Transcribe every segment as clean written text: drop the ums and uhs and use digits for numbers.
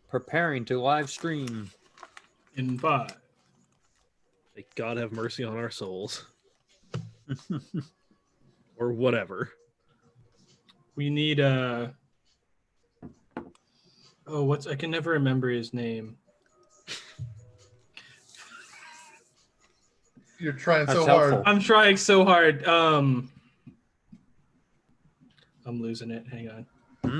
Preparing to live stream. In 5. May God have mercy on our souls. Or whatever. We need I can never remember his name. You're trying That's so helpful. hard. I'm trying so hard. I'm losing it. Hang on.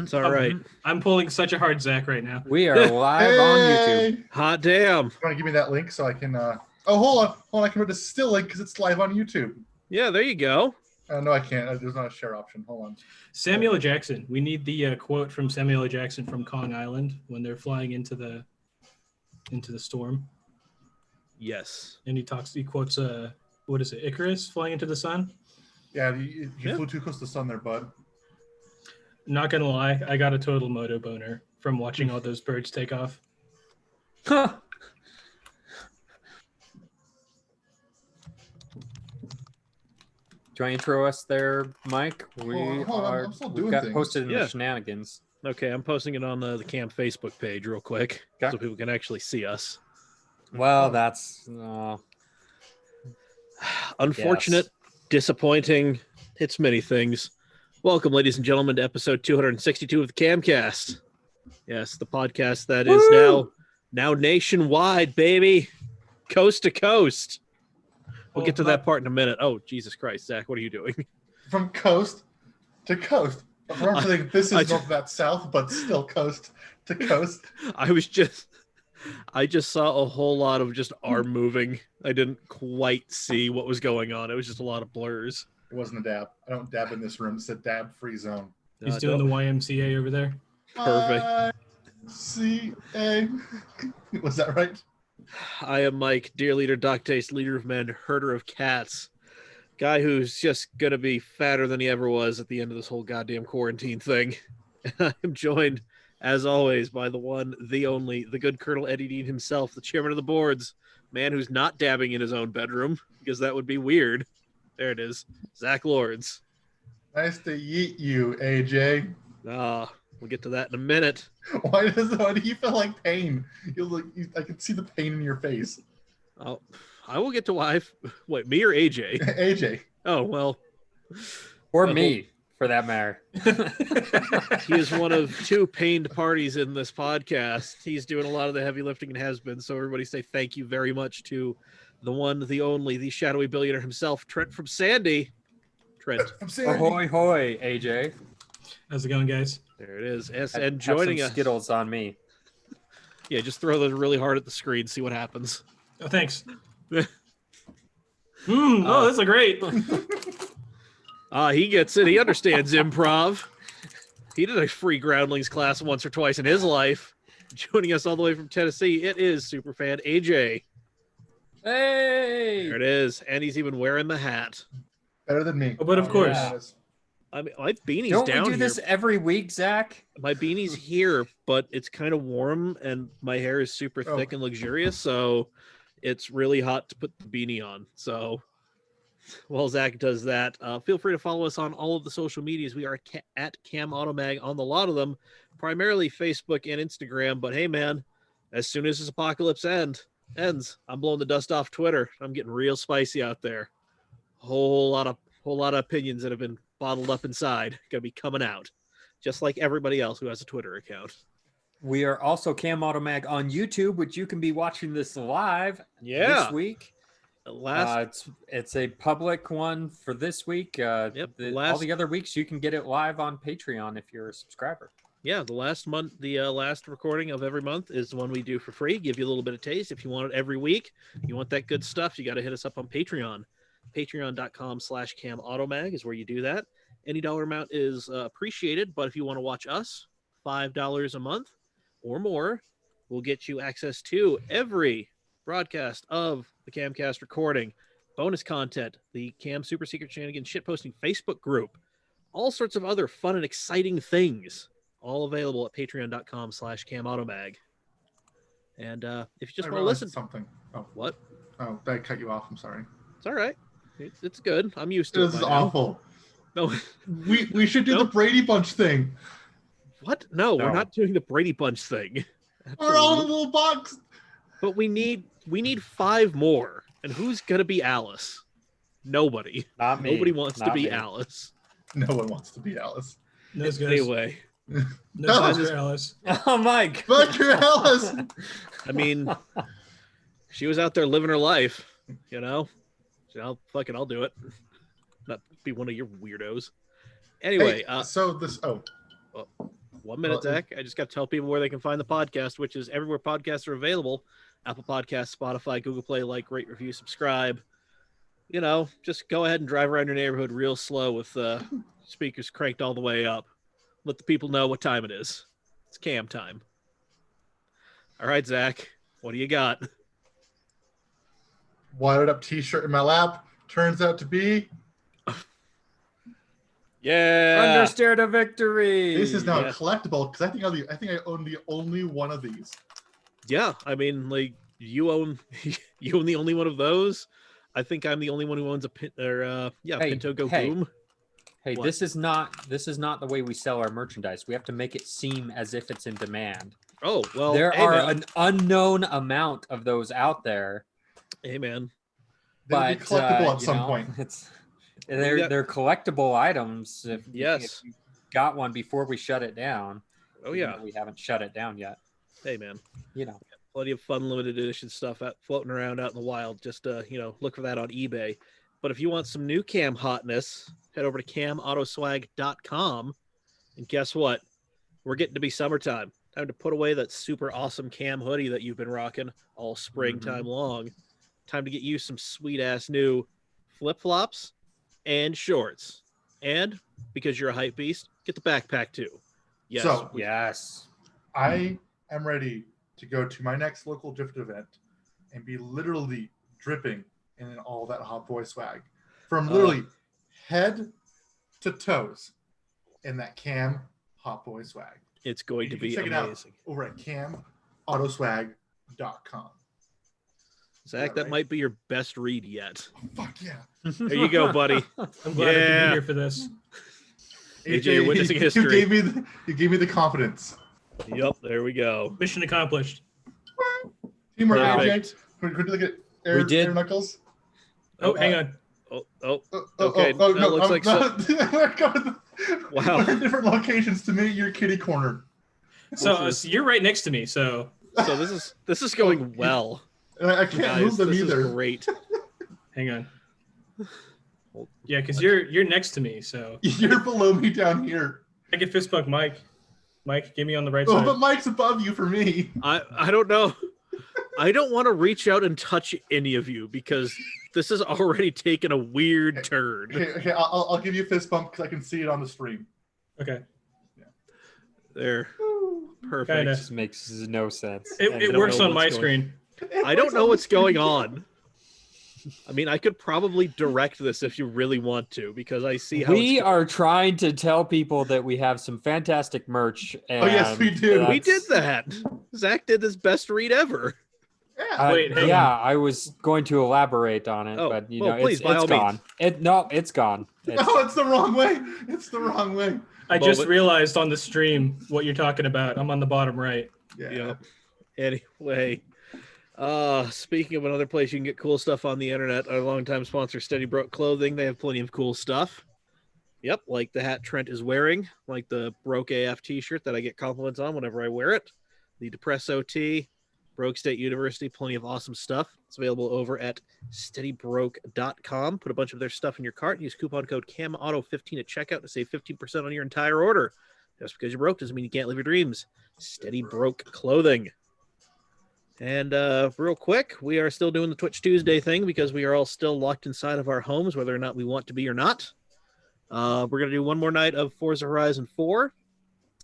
It's all right. I'm pulling such a hard Zach right now. We are live on YouTube. Hot damn. You want to give me that link so I can... Oh, hold on. I can put this still link because it's live on YouTube. Yeah, there you go. No, I can't. There's not a share option. Hold on. Samuel L. Jackson. We need the quote from Samuel L. Jackson from Kong Island when they're flying into the storm. Yes. And he quotes what is it? Icarus flying into the sun? Yeah, you flew too close to the sun there, bud. Not gonna lie, I got a total moto boner from watching all those birds take off. Huh. Do you want to intro us there, Mike? I'm still doing got things. posted in Yeah. the shenanigans. Okay, I'm posting it on the Camp Facebook page real quick Okay. so people can actually see us. Well, that's Unfortunate, disappointing. It's many things. Welcome, ladies and gentlemen, to episode 262 of the CAMCast. Yes, the podcast that is now nationwide, baby. Coast to coast. We'll get to that part in a minute. Oh, Jesus Christ, Zach, what are you doing? From coast to coast. I'm saying this is not that south, but still coast to coast. I just saw a whole lot of just arm moving. I didn't quite see what was going on. It was just a lot of blurs. It wasn't a dab. I don't dab in this room. It's a dab-free zone. He's doing the YMCA over there. Perfect. YMCA. Was that right? I am Mike, dear leader, Doc Taste, leader of men, herder of cats. Guy who's just going to be fatter than he ever was at the end of this whole goddamn quarantine thing. And I'm joined, as always, by the one, the only, the good Colonel Eddie Dean himself, the chairman of the boards, man who's not dabbing in his own bedroom, because that would be weird. There it is. Zach Lords. Nice to yeet you, AJ. We'll get to that in a minute. Why do you feel like pain? I can see the pain in your face. Oh, I will get to why. Wait, me or AJ? AJ. Oh, well. Or me, for that matter. He is one of two pained parties in this podcast. He's doing a lot of the heavy lifting and has been. So everybody say thank you very much to the one, the only, the shadowy billionaire himself, Trent from Sandy. Trent. I'm Sandy. Ahoy, hoy, AJ. How's it going, guys? There it is. Yes, Have and joining some us. Skittles on me. Yeah, just throw those really hard at the screen, see what happens. Oh, thanks. That's a great. He gets it. He understands improv. He did a free groundlings class once or twice in his life. Joining us all the way from Tennessee, it is superfan AJ. Hey! There it is. And he's even wearing the hat. Better than me. Oh, but of course. Yeah. I mean, my beanie's Don't down we do here. this every week, Zach? My beanie's here, but it's kind of warm, and my hair is super thick and luxurious, so it's really hot to put the beanie on. So while Zach does that, feel free to follow us on all of the social medias. We are at Cam Automag on a lot of them, primarily Facebook and Instagram. But hey, man, as soon as this apocalypse ends, I'm blowing the dust off Twitter. I'm getting real spicy out there. Whole lot of opinions that have been bottled up inside gonna be coming out, just like everybody else who has a Twitter account. We are also Cam Automag on YouTube, which you can be watching this live this week. It's a public one for this week. All the other weeks you can get it live on Patreon if you're a subscriber. Yeah, the last recording of every month is the one we do for free. Give you a little bit of taste. If you want it every week, you want that good stuff, you got to hit us up on Patreon. Patreon.com/CamAutomag is where you do that. Any dollar amount is appreciated, but if you want to watch us, $5 a month or more will get you access to every broadcast of the CAMCast Recording, bonus content, the Cam Super Secret Shenanigans shitposting Facebook group, all sorts of other fun and exciting things, all available at patreon.com/CamAutomag. And if you just want to listen, something. Oh, what? Oh, did I cut you off? I'm sorry. It's all right. It's good. I'm used to it. This is awful. No, we should do the Brady Bunch thing. What? No, we're not doing the Brady Bunch thing. We're all in a little box. But we need 5 more. And who's gonna be Alice? Nobody. Not me. Nobody wants to Not be me. Alice. No one wants to be Alice. No, Anyway. No, Alice. Oh, Mike. Fuck your Alice. I mean, she was out there living her life, you know? So I'll do it. Not be one of your weirdos. Anyway, Hey, so this 1 minute, Zach. I just got to tell people where they can find the podcast, which is everywhere podcasts are available. Apple Podcasts, Spotify, Google Play, like, rate, review, subscribe. You know, just go ahead and drive around your neighborhood real slow with speakers cranked all the way up. Let the people know what time it is. It's cam time. All right, Zach, what do you got? Wired up t-shirt in my lap turns out to be Understeer to victory. This is now a collectible because I think I own the only one of these. Yeah, I mean, like you own the only one of those. I think I'm the only one who owns a Pinto Go Boom. Hey, what? This is not the way we sell our merchandise. We have to make it seem as if it's in demand. Oh, well, there are an unknown amount of those out there. Hey, man. They'll be collectible at some point. They're collectible items. If you got one before we shut it down. Oh, yeah. We haven't shut it down yet. Hey, man. You know. Plenty of fun limited edition stuff floating around out in the wild. Just, look for that on eBay. But if you want some new cam hotness, head over to CamAutoswag.com. And guess what? We're getting to be summertime. Time to put away that super awesome cam hoodie that you've been rocking all springtime long. Time to get you some sweet-ass new flip-flops and shorts. And, because you're a hype beast, get the backpack too. Yes. So, yes. I am ready to go to my next local drift event and be literally dripping in all that Hot Boy swag. From literally head to toes in that Cam Hot Boy swag. It's going to be check amazing. It out over at CamAutoswag.com. Zach, that might be your best read yet. Oh, fuck yeah. There you go, buddy. I'm glad I could be here for this. AJ, you're witnessing history. You gave me the confidence. Yep, there we go. Mission accomplished. Teamwork, AJ. Could you look at Air Knuckles? Oh, hang on. Okay. No, looks like wow. We're in different locations to meet your kitty corner. So you're right next to me. So this is going well. I can't move them either. Is great. Hang on. Yeah, because you're next to me, so you're below me down here. I can fist bump Mike. Mike, get me on the right side. side. But Mike's above you for me. I don't know. I don't want to reach out and touch any of you because this has already taken a weird turn. Okay, I'll give you a fist bump because I can see it on the stream. Okay. Yeah. There. Perfect. Kinda. Just makes no sense. It works on my screen. I don't know what's going on. I mean, I could probably direct this if you really want to, because I see how we are trying to tell people that we have some fantastic merch. And oh yes, we do. We did that. Zach did his best read ever. Yeah. Wait, hang on. I was going to elaborate on it, but please, it's gone. It's gone. No, it's the wrong way. It's the wrong way. I just realized on the stream what you're talking about. I'm on the bottom right. Yeah. Anyway. Speaking of another place you can get cool stuff on the internet, our longtime sponsor, Steady Broke Clothing. They have plenty of cool stuff. Yep, like the hat Trent is wearing, like the Broke AF t-shirt that I get compliments on whenever I wear it. The Depresso tee, Broke State University, plenty of awesome stuff. It's available over at steadybroke.com. Put a bunch of their stuff in your cart and use coupon code CAMAUTO15 at checkout to save 15% on your entire order. Just because you're broke doesn't mean you can't live your dreams. Steady Broke Clothing. And real quick, we are still doing the Twitch Tuesday thing because we are all still locked inside of our homes, whether or not we want to be or not. We're going to do one more night of Forza Horizon 4.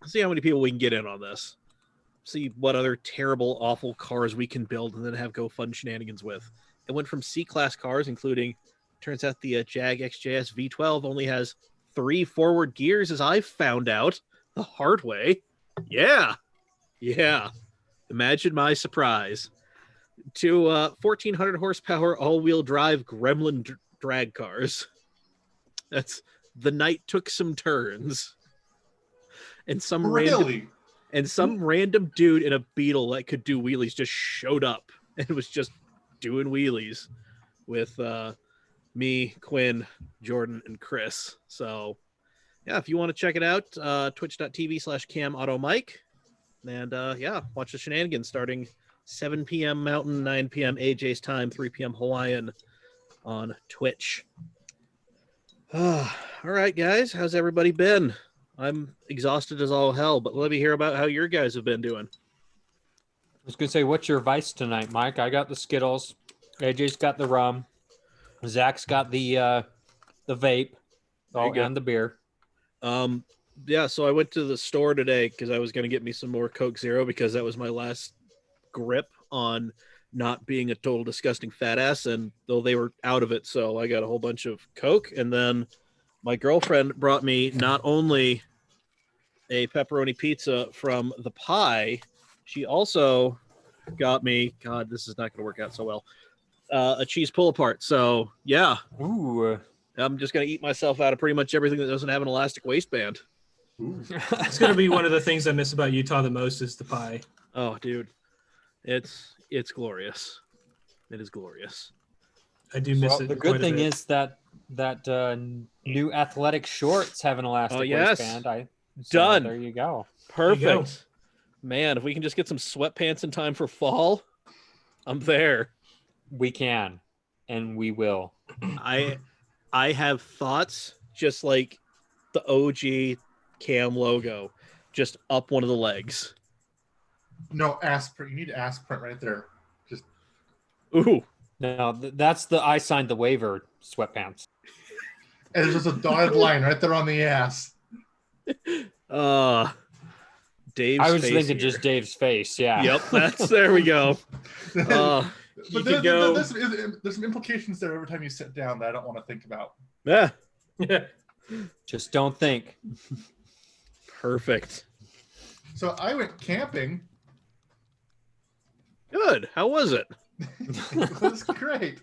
See how many people we can get in on this. See what other terrible, awful cars we can build and then have go fun shenanigans with. It went from C-Class cars, including, turns out the Jag XJS V12 only has 3 forward gears, as I found out the hard way. Yeah. Imagine my surprise. To 1,400 horsepower all-wheel drive Gremlin drag cars. That's the night took some turns. And some really? and some random dude in a Beetle that could do wheelies just showed up and was just doing wheelies with me, Quinn, Jordan, and Chris. So yeah, if you want to check it out, twitch.tv/CamAutoMike. And watch the shenanigans starting 7 p.m. Mountain, 9 p.m. AJ's time, 3 p.m. Hawaiian on Twitch. All right, guys. How's everybody been? I'm exhausted as all hell, but let me hear about how your guys have been doing. I was going to say, what's your vice tonight, Mike? I got the Skittles. AJ's got the rum. Zach's got the vape and the beer. So I went to the store today because I was going to get me some more Coke Zero because that was my last grip on not being a total disgusting fat ass, and though they were out of it, so I got a whole bunch of Coke. And then my girlfriend brought me not only a pepperoni pizza from the Pie, she also got me, God, this is not going to work out so well, a cheese pull-apart. So yeah, I'm just going to eat myself out of pretty much everything that doesn't have an elastic waistband. It's going to be one of the things I miss about Utah the most is the pie. Oh, dude. It's glorious. It is glorious. I do miss it. The good thing is that new athletic shorts have an elastic waistband. Done. There you go. Perfect. You go. Man, if we can just get some sweatpants in time for fall, I'm there. We can, and we will. I have thoughts just like the OG Cam logo, just up one of the legs. No, ass print. You need ass print right there. Just ooh. No, that's the I signed the waiver sweatpants. And there's just a dotted line right there on the ass. Dave's I was face thinking here. just Dave's face. Yeah. Yep. There we go. But there's some implications there every time you sit down that I don't want to think about. Yeah. Just don't think. Perfect. So I went camping. Good. How was it? It was great.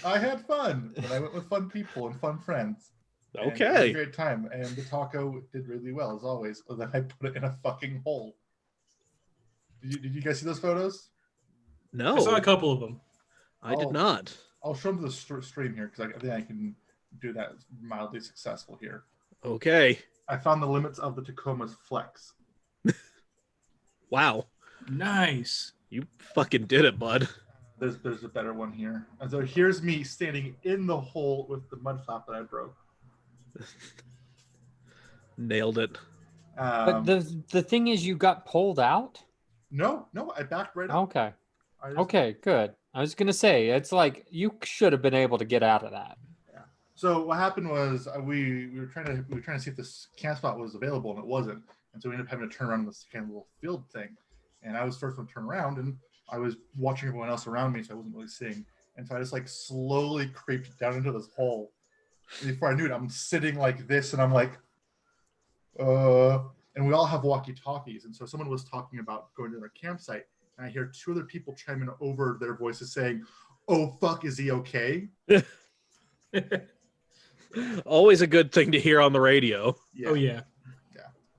I had fun, and I went with fun people and fun friends. Okay. It was a great time, and the taco did really well as always. Other than I put it in a fucking hole. Did you guys see those photos? No, I saw a couple of them. I did not. I'll show them to the stream here because I think I can do that mildly successful here. Okay. I found the limits of the Tacoma's flex. Wow. Nice. You fucking did it, bud. There's a better one here. And so here's me standing in the hole with the mud flap that I broke. Nailed it. But the thing is, you got pulled out? No, I backed right up. Okay. Okay, good. I was gonna say it's like you should have been able to get out of that. Yeah. So what happened was we were trying to see if this camp spot was available, and it wasn't. And so we ended up having to turn around in this kind of little field thing. And I was first one to turn around, and I was watching everyone else around me, so I wasn't really seeing. And so I just like slowly creeped down into this hole. And before I knew it, I'm sitting like this, and I'm like, and we all have walkie-talkies. And so someone was talking about going to their campsite, and I hear two other people chime in over their voices saying, "Oh fuck, is he okay?" Always a good thing to hear on the radio. Yeah. Oh yeah.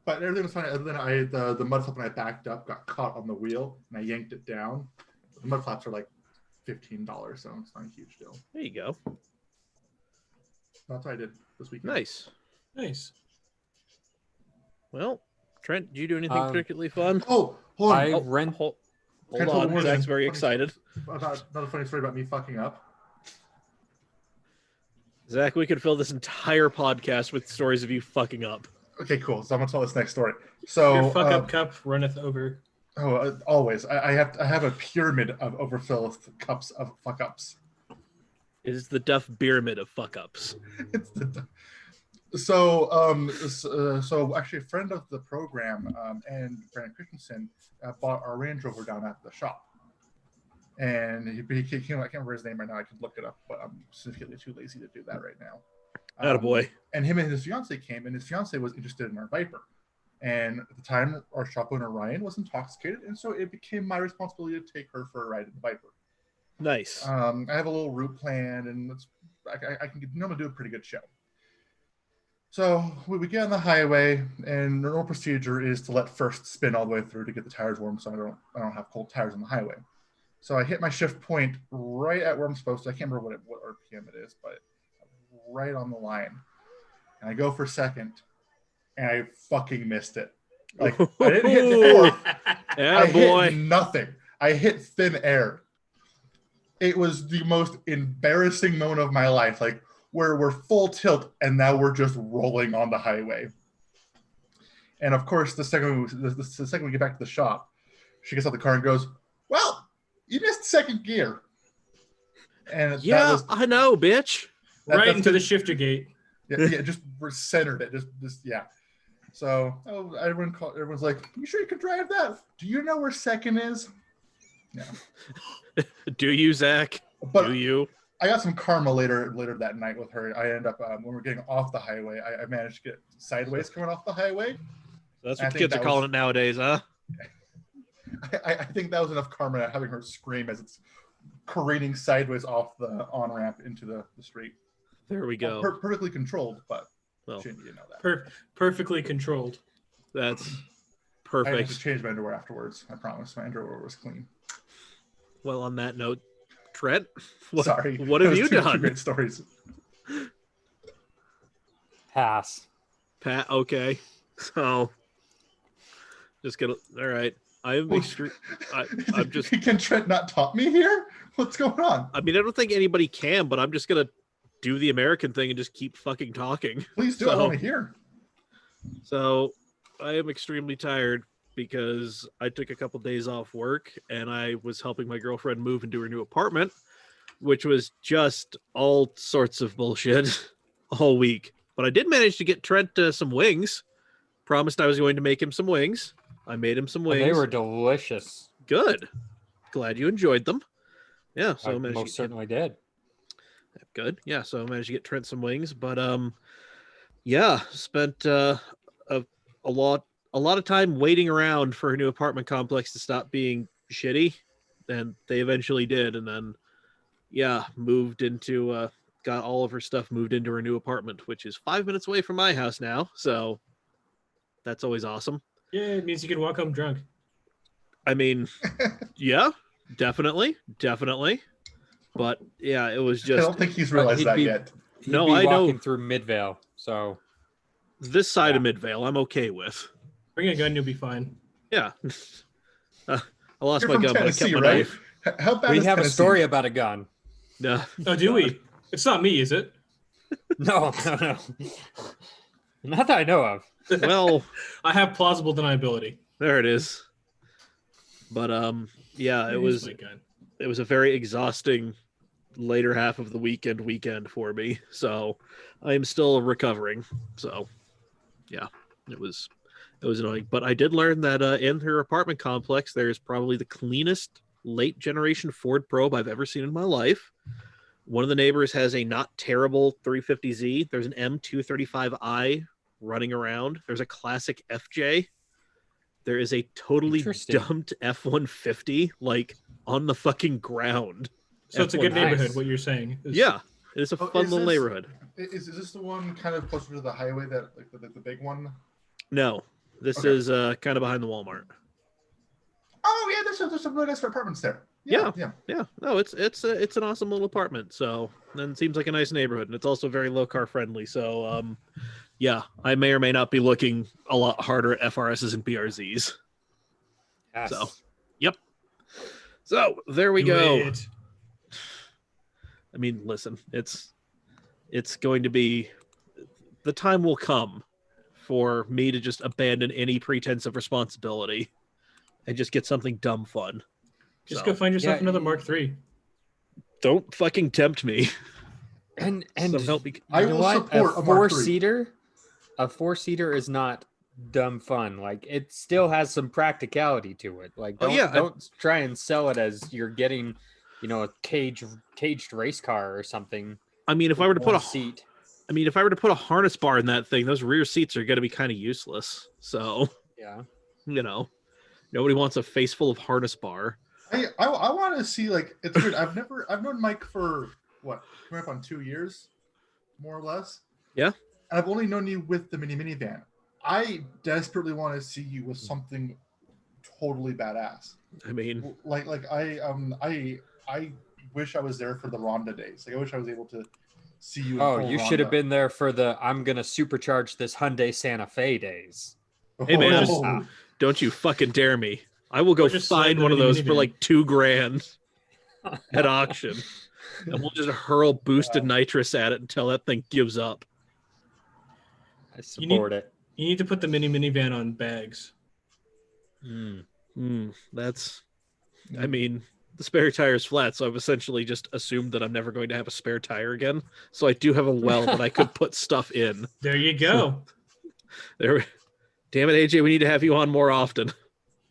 But everything was fine. Other than the mud flap when I backed up got caught on the wheel and I yanked it down. The mud flaps are like $15, so it's not a huge deal. There you go. That's what I did this weekend. Nice. Well, Trent, did you do anything particularly fun? Oh, hold on. Hold on. Zach's very excited. Another funny story about me fucking up. Zach, we could fill this entire podcast with stories of you fucking up. Okay, cool. So I'm gonna tell this next story. So your fuck up cup runneth over. Oh, always. I have a pyramid of overfilled cups of fuck ups. It is the Duff Pyramid of fuck ups. So actually, a friend of the program and Brandon Christensen bought our Range Rover down at the shop, and he came. I can't remember his name right now. I can look it up, but I'm significantly too lazy to do that right now. Attaboy. And him and his fiance came, and his fiance was interested in our Viper. And at the time, our shop owner Ryan was intoxicated, and so it became my responsibility to take her for a ride in the Viper. Nice. I have a little route plan, and I can normally do a pretty good show. So we get on the highway, and the normal procedure is to let first spin all the way through to get the tires warm, so I don't have cold tires on the highway. So I hit my shift point right at where I'm supposed to. I can't remember what RPM it is, but right on the line. And I go for second, and I fucking missed it. Like I didn't hit the fourth. I hit nothing. I hit thin air. It was the most embarrassing moment of my life. Like where we're full tilt, and now we're just rolling on the highway. And of course, the second we get back to the shop, she gets out the car and goes, "Well, you missed second gear." And yeah, I know, bitch. Right into the shifter gate. Yeah, just centered it. Just yeah. So everyone's like, "You sure you can drive that? Do you know where second is?" Yeah. Do you, Zach? Do you? I got some karma later that night with her. I end up when we're getting off the highway, I managed to get sideways coming off the highway. That's what kids are calling it nowadays, huh? I think that was enough karma having her scream as it's careening sideways off the on-ramp into the street. There we go. Perfectly controlled, but shouldn't you know that? Perfectly controlled. That's perfect. I had to change my underwear afterwards. I promise. My underwear was clean. Well, on that note, Trent, sorry. What have you done? Two great stories. Pass. Okay. So, just gonna. All right. I'm just. Can Trent not top me here? What's going on? I mean, I don't think anybody can, but I'm just gonna do the American thing and just keep fucking talking. Please do. I want to hear. So, I am extremely tired because I took a couple days off work and I was helping my girlfriend move into her new apartment, which was just all sorts of bullshit all week. But I did manage to get Trent some wings. Promised I was going to make him some wings. I made him some wings. They were delicious. Good. Glad you enjoyed them. Yeah, so I most certainly did. Good. Yeah, so I managed to get Trent some wings, but yeah, spent a lot of time waiting around for her new apartment complex to stop being shitty, and they eventually did, and then moved into got all of her stuff moved into her new apartment, which is 5 minutes away from my house now, so that's always awesome. Yeah, it means you can walk home drunk. I mean, yeah, definitely. But yeah, it was just. I don't think he's realized that yet. No, I know. Walking through Midvale, so this side of Midvale, I'm okay with. Bring a gun, you'll be fine. Yeah. I lost You're my gun, but I kept my knife. How bad we is have Tennessee? a story about a gun. No. Oh, do we? It's not me, is it? No. Not that I know of. Well, I have plausible deniability. There it is. But yeah, it was a very exhausting later half of the weekend for me. So I am still recovering. So yeah, it was annoying. But I did learn that in her apartment complex, there's probably the cleanest late generation Ford Probe I've ever seen in my life. One of the neighbors has a not terrible 350Z. There's an M235i running around. There's a classic FJ. There is a totally dumped F-150 like on the fucking ground. So it's a good neighborhood, what you're saying. Yeah, it is a fun little neighborhood. Is this the one kind of closer to the highway, that like the big one? No, this is kind of behind the Walmart. Oh yeah, there's some really nice apartments there. Yeah. No, it's an awesome little apartment. So then it seems like a nice neighborhood, and it's also very low car friendly. So yeah, I may or may not be looking a lot harder at FRSs and BRZs. Yes. So, yep. So there we go. I mean, listen, it's going to be, the time will come for me to just abandon any pretense of responsibility and just get something dumb fun. Just go find yourself another Mark III. Don't fucking tempt me. And help me. I will support a four-seater. A four-seater is not dumb fun. Like, it still has some practicality to it. Like, don't try and sell it as you're getting, a caged race car or something. I mean, if I were to put a seat, if I were to put a harness bar in that thing, those rear seats are going to be kind of useless. So, yeah, nobody wants a face full of harness bar. I want to see, like, it's weird. I've known Mike for what, coming up on 2 years, more or less. Yeah. and I've only known you with the minivan. I desperately want to see you with something totally badass. I mean, I wish I was there for the Ronda days. Like I wish I was able to see you. Oh, you should have been there for the I'm gonna supercharge this Hyundai Santa Fe days. Hey man, don't you fucking dare me! I will go find one of those for like $2,000 at auction, and we'll just hurl boosted nitrous at it until that thing gives up. I support it. You need to put the minivan on bags. That's, I mean, the spare tire is flat, so I've essentially just assumed that I'm never going to have a spare tire again. So I do have a well that I could put stuff in. There you go. Damn it, AJ, we need to have you on more often.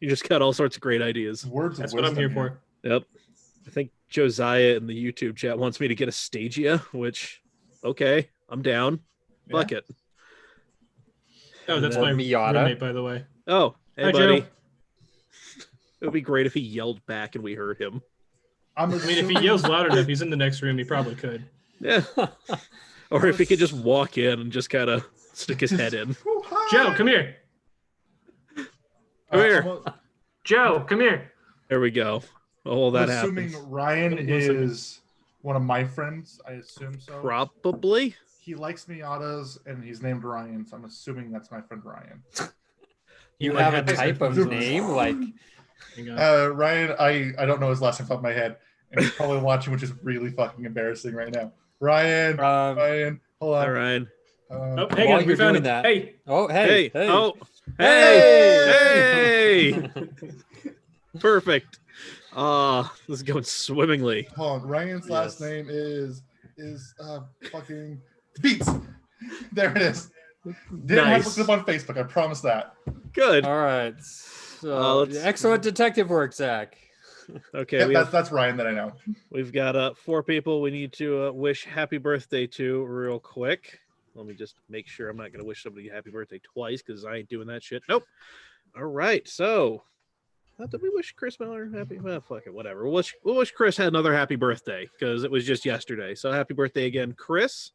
You just got all sorts of great ideas. That's what I'm here for. Yep. I think Josiah in the YouTube chat wants me to get a Stagia, which, okay, I'm down. Yeah. Fuck it. Oh, that's my roommate, by the way. Oh, hey, hi, buddy. Joe. It would be great if he yelled back and we heard him. I mean, if he yells loud enough, he's in the next room. He probably could. Yeah. Or if he could just walk in and just kind of stick his head in. Joe, come here. Come here. Joe, come here. There we go. Oh, that happens. Assuming Ryan is one of my friends, I assume so. Probably. He likes Miatas and he's named Ryan, so I'm assuming that's my friend Ryan. You have a type of name like Ryan? I don't know his last name off the top of my head, and he's probably watching, which is really fucking embarrassing right now. Ryan, Ryan, hold on. Hi, Ryan. Oh, hang on, we found that. Hey. Oh, hey. Oh, hey. Perfect. This is going swimmingly. Hold on. Ryan's last name is fucking Beats. There it is. Didn't have to look up on Facebook. I promise that. Good. All right. So, excellent detective work, Zach. Okay, that's Ryan that I know. We've got 4 people we need to wish happy birthday to real quick. Let me just make sure I'm not going to wish somebody happy birthday twice because I ain't doing that shit. Nope. All right. So, did we wish Chris Miller happy? Well, fuck it. Whatever. We'll wish Chris had another happy birthday because it was just yesterday. So, happy birthday again, Chris.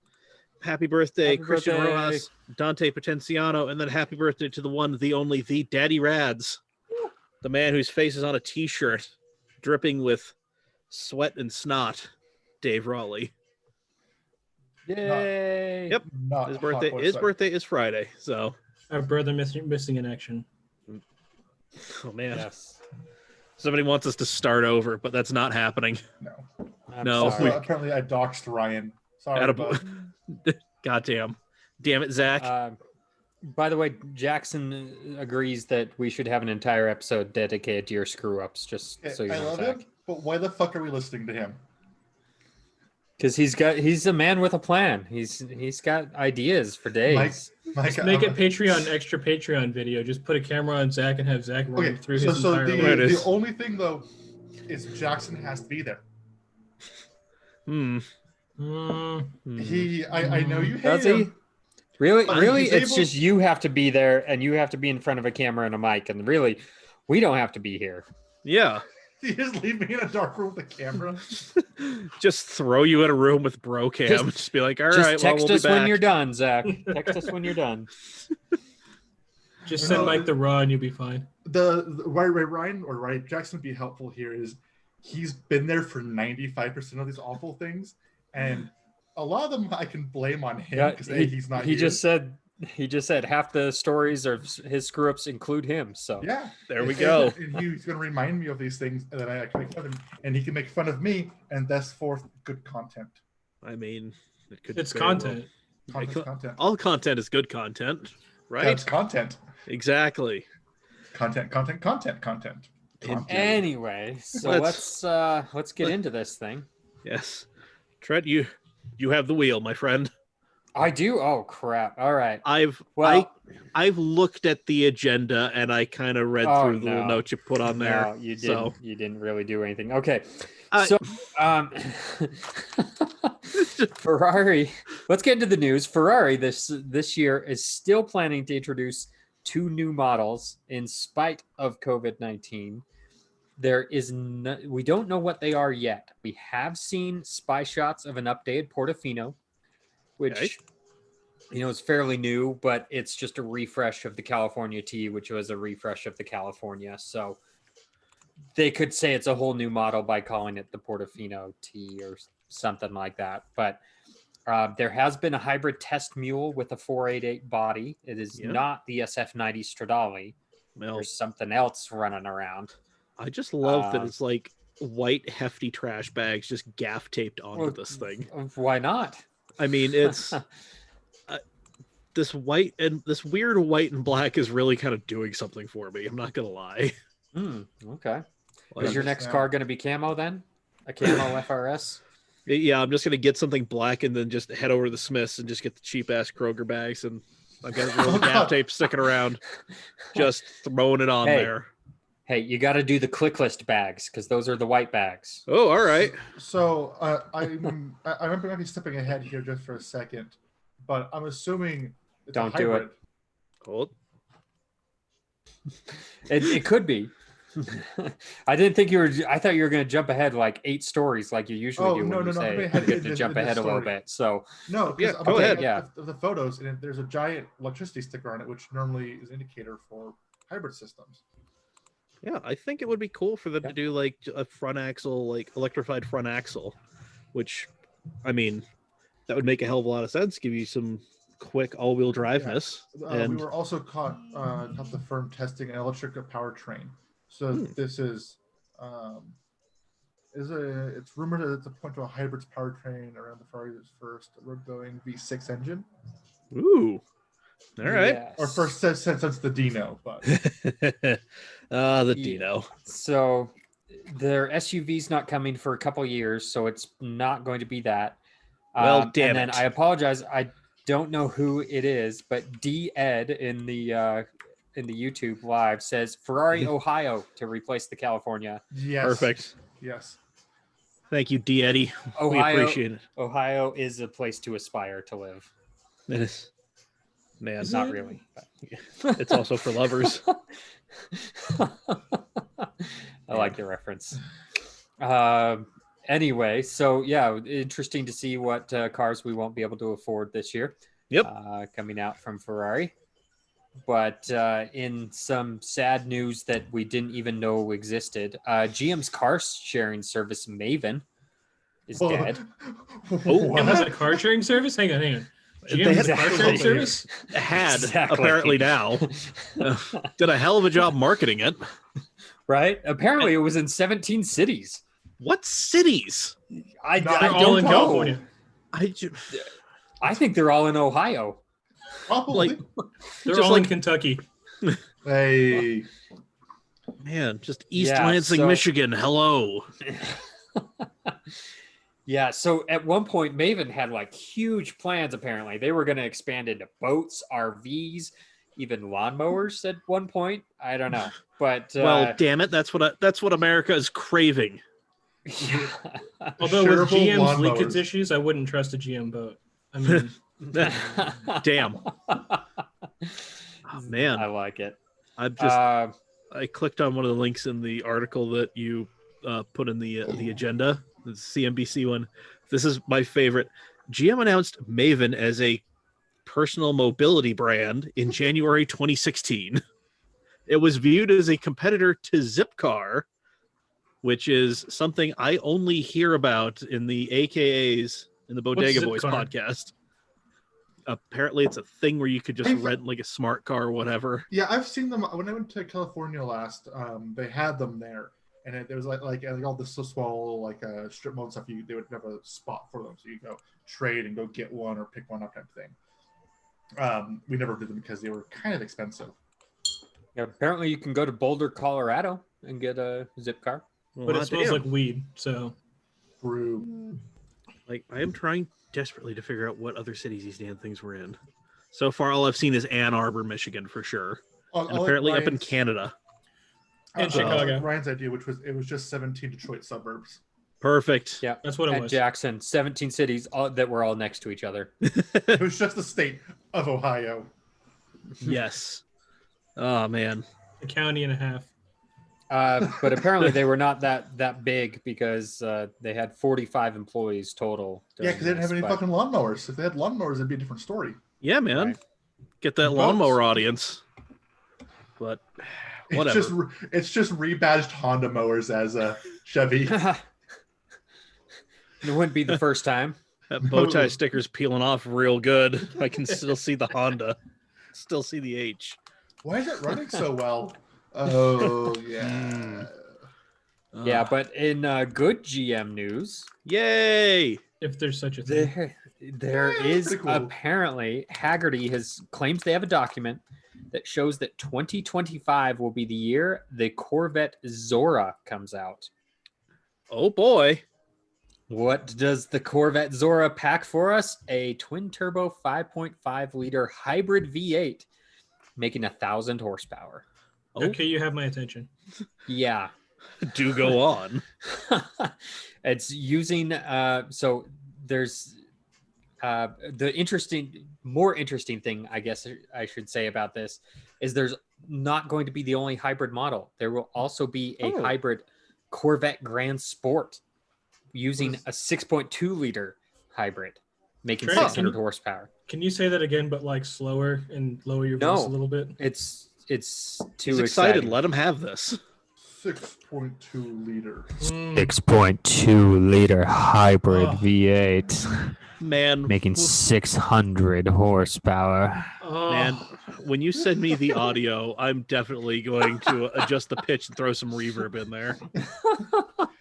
Happy birthday, Christian Rojas, Dante Potenciano, and then happy birthday to the one, the only, the Daddy Rads, the man whose face is on a T-shirt, dripping with sweat and snot, Dave Raleigh. Yay! Yep. His birthday is Friday, so our brother missing in action. Oh man. Yes. Somebody wants us to start over, but that's not happening. No. Apparently, I doxed Ryan. Sorry. Goddamn. Damn it, Zach. By the way, Jackson agrees that we should have an entire episode dedicated to your screw-ups, just so you know, I love Zach. him, but why the fuck are we listening to him? Because he's a man with a plan. He's got ideas for days. Just make a extra Patreon video. Just put a camera on Zach and have Zach run through his entire life. The only thing though is Jackson has to be there. I know you hate him. Really, it's just you have to be there and you have to be in front of a camera and a mic, and really, we don't have to be here. Yeah. You just leave me in a dark room with a camera. Just throw you in a room with bro cam. Just be like, all right, text we'll us be back. when you're done, Zach. Text us when you're done. Just send Mike the raw and you'll be fine. Ryan Jackson would be helpful here is he's been there for 95% of these awful things, and a lot of them I can blame on him because he's not. He just said half the stories of his screw-ups include him. So yeah, there we go. And he's going to remind me of these things, and then I can make fun of him, and he can make fun of me, and that's for good content. I mean, it's content. Content. All content is good content, right? That's content. Exactly. Content. Anyway, so let's get into this thing. Yes, Trent, you have the wheel, my friend. I do. Oh crap! All right. I've looked at the agenda and I kind of read through the little note you put on there. No, you didn't. So. You didn't really do anything. Okay. Ferrari. Let's get into the news. Ferrari this year is still planning to introduce 2 new models in spite of COVID-19. We don't know what they are yet. We have seen spy shots of an updated Portofino, which it's fairly new, but it's just a refresh of the California T, which was a refresh of the California. So they could say it's a whole new model by calling it the Portofino T or something like that. But there has been a hybrid test mule with a 488 body. It is not the SF90 Stradale. Well, there's something else running around. I just love that it's like white hefty trash bags just gaff taped onto this thing. Why not? I mean, it's this white and this weird white and black is really kind of doing something for me. I'm not gonna lie. Okay. Is your next car going to be camo then? A camo FRS? Yeah, I'm just gonna get something black and then just head over to the Smiths and just get the cheap ass Kroger bags, and I've got a little gaff tape sticking around, just throwing it on there. Hey, you got to do the click list bags because those are the white bags. Oh, all right. So I might be stepping ahead here just for a second, but I'm assuming it's don't do it. Hold. It could be. I didn't think you were. I thought you were going to jump ahead like 8 stories like you usually do. No. You get to jump ahead a little bit. So no, yeah, go ahead. The photos, and there's a giant electricity sticker on it, which normally is an indicator for hybrid systems. Yeah, I think it would be cool for them to do like a front axle, like electrified front axle, which, I mean, that would make a hell of a lot of sense. Give you some quick all-wheel driveness. We were also caught the firm testing an electric powertrain. So this is it's rumored that it's a point to a hybrid powertrain around the Ferrari's first road-going V6 engine. Ooh. All right. Yes. Or first since the Dino, but the Dino. So their SUV's not coming for a couple years, so it's not going to be that. Well, damn and then I apologize. I don't know who it is, but D Ed in the YouTube live says Ferrari Ohio to replace the California. Yes. Perfect. Yes. Thank you, D Eddie. We appreciate it. Ohio is a place to aspire to live. It is. Man, it's not really. But it's also for lovers. I like your reference. Anyway, so yeah, interesting to see what cars we won't be able to afford this year. Yep. Coming out from Ferrari. But in some sad news that we didn't even know existed, GM's car sharing service Maven is dead. It has a car sharing service? Hang on. GM has a car sharing service? Apparently now. Did a hell of a job marketing it. Right? Apparently it was in 17 cities. What cities? I they're don't all in know. California. I think they're all in Ohio. Probably. They're all in Kentucky. Hey. Man, just East Lansing, Michigan. Hello. Yeah, so at one point, Maven had like huge plans, apparently. They were going to expand into boats, RVs, even lawnmowers at one point. I don't know. But well, damn it. That's what America is craving. Yeah. Although with GM's leakage issues, I wouldn't trust a GM boat. I mean... Damn. Oh, man. I like it. I clicked on one of the links in the article that you put in the agenda, the CNBC one. This is my favorite. GM announced Maven as a personal mobility brand in January 2016. It was viewed as a competitor to Zipcar, which is something I only hear about in the AKAs in the Bodega Boys podcast. Apparently it's a thing where you could just rent like a smart car or whatever. Yeah, I've seen them when I went to California last. They had them there, and there was like all this so small strip mall stuff. They would have a spot for them, so you go trade and go get one or pick one up type of thing. We never did them because they were kind of expensive. Yeah, apparently you can go to Boulder, Colorado, and get a Zipcar. But it smells like weed, so. Brew. Like, I am trying desperately to figure out what other cities these damn things were in. So far, all I've seen is Ann Arbor, Michigan, for sure. And apparently up in Canada. And Chicago. Ryan's idea, which was it was just 17 Detroit suburbs. Perfect. Yeah, that's what it was. Jackson, 17 cities that were all next to each other. It was just the state of Ohio. Yes. Oh, man. A county and a half. But apparently they were not that big because they had 45 employees total. Yeah, because they didn't have any fucking lawnmowers. If they had lawnmowers, it'd be a different story. Yeah, man. Right. Get that lawnmower audience. But whatever. It's just rebadged Honda mowers as a Chevy. It wouldn't be the first time. That bow tie sticker's peeling off real good. I can still see the Honda. Still see the H. Why is it running so well? Oh, yeah. Yeah, but in good GM news, yay! If there's such a thing, there is cool. Apparently Haggerty claims they have a document that shows that 2025 will be the year the Corvette Zora comes out. Oh boy. What does the Corvette Zora pack for us? A twin turbo 5.5 liter hybrid V8 making 1,000 horsepower. Okay, you have my attention. Yeah. Do go on. It's using so there's the more interesting thing, I guess I should say about this is there's not going to be the only hybrid model. There will also be a hybrid Corvette Grand Sport using a 6.2 liter hybrid making 600 horsepower. Can you say that again, but like slower and lower your voice a little bit? It's too He's excited. Let him have this. 6.2 liter. 6.2 liter hybrid V8. Man. Making 600 horsepower. Man, when you send me the audio, I'm definitely going to adjust the pitch and throw some reverb in there.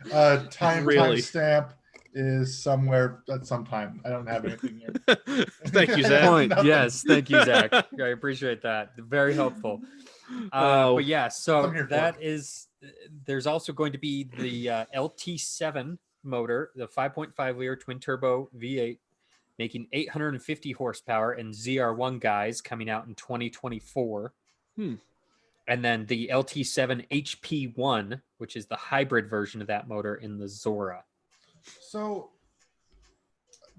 Timestamp is somewhere at some time. I don't have anything here. Thank you, Zach. Yes, thank you, Zach. I appreciate that. Very helpful. But yeah, so there's also going to be the LT7 motor, the 5.5 liter twin turbo V8 making 850 horsepower, and ZR1 guys coming out in 2024. And then the LT7 HP1, which is the hybrid version of that motor in the Zora. So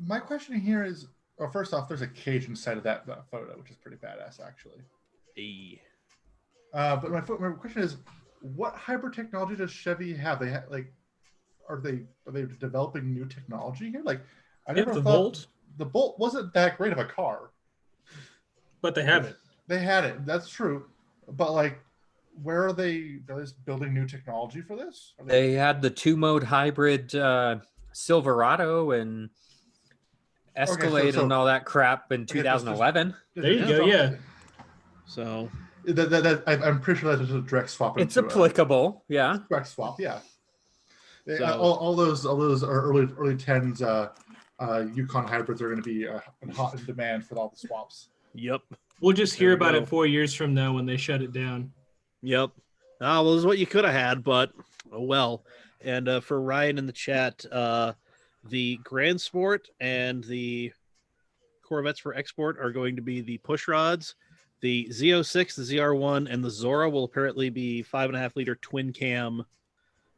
my question here is, well, first off, there's a cage inside of that photo, which is pretty badass, actually. Hey. But my question is, what hybrid technology does Chevy have? They are they developing new technology here? Like, I never thought Bolt. The Bolt wasn't that great of a car, but they have it. They had it. That's true. But like, where are they? Are they building new technology for this? They had the 2-mode hybrid Silverado and Escalade and all that crap in 2011. There you go. Yeah. So I'm pretty sure that's a direct swap. It's applicable. Yeah. Direct swap. Yeah. So, all those are early 10s. Yukon hybrids are going to be hot in demand for all the swaps. Yep. We'll just hear about it 4 years from now when they shut it down. Yep. Well, this is what you could have had, but oh well. And for Ryan in the chat, the Grand Sport and the Corvettes for export are going to be the push rods. The Z06, the ZR1, and the Zora will apparently be 5.5 liter twin cam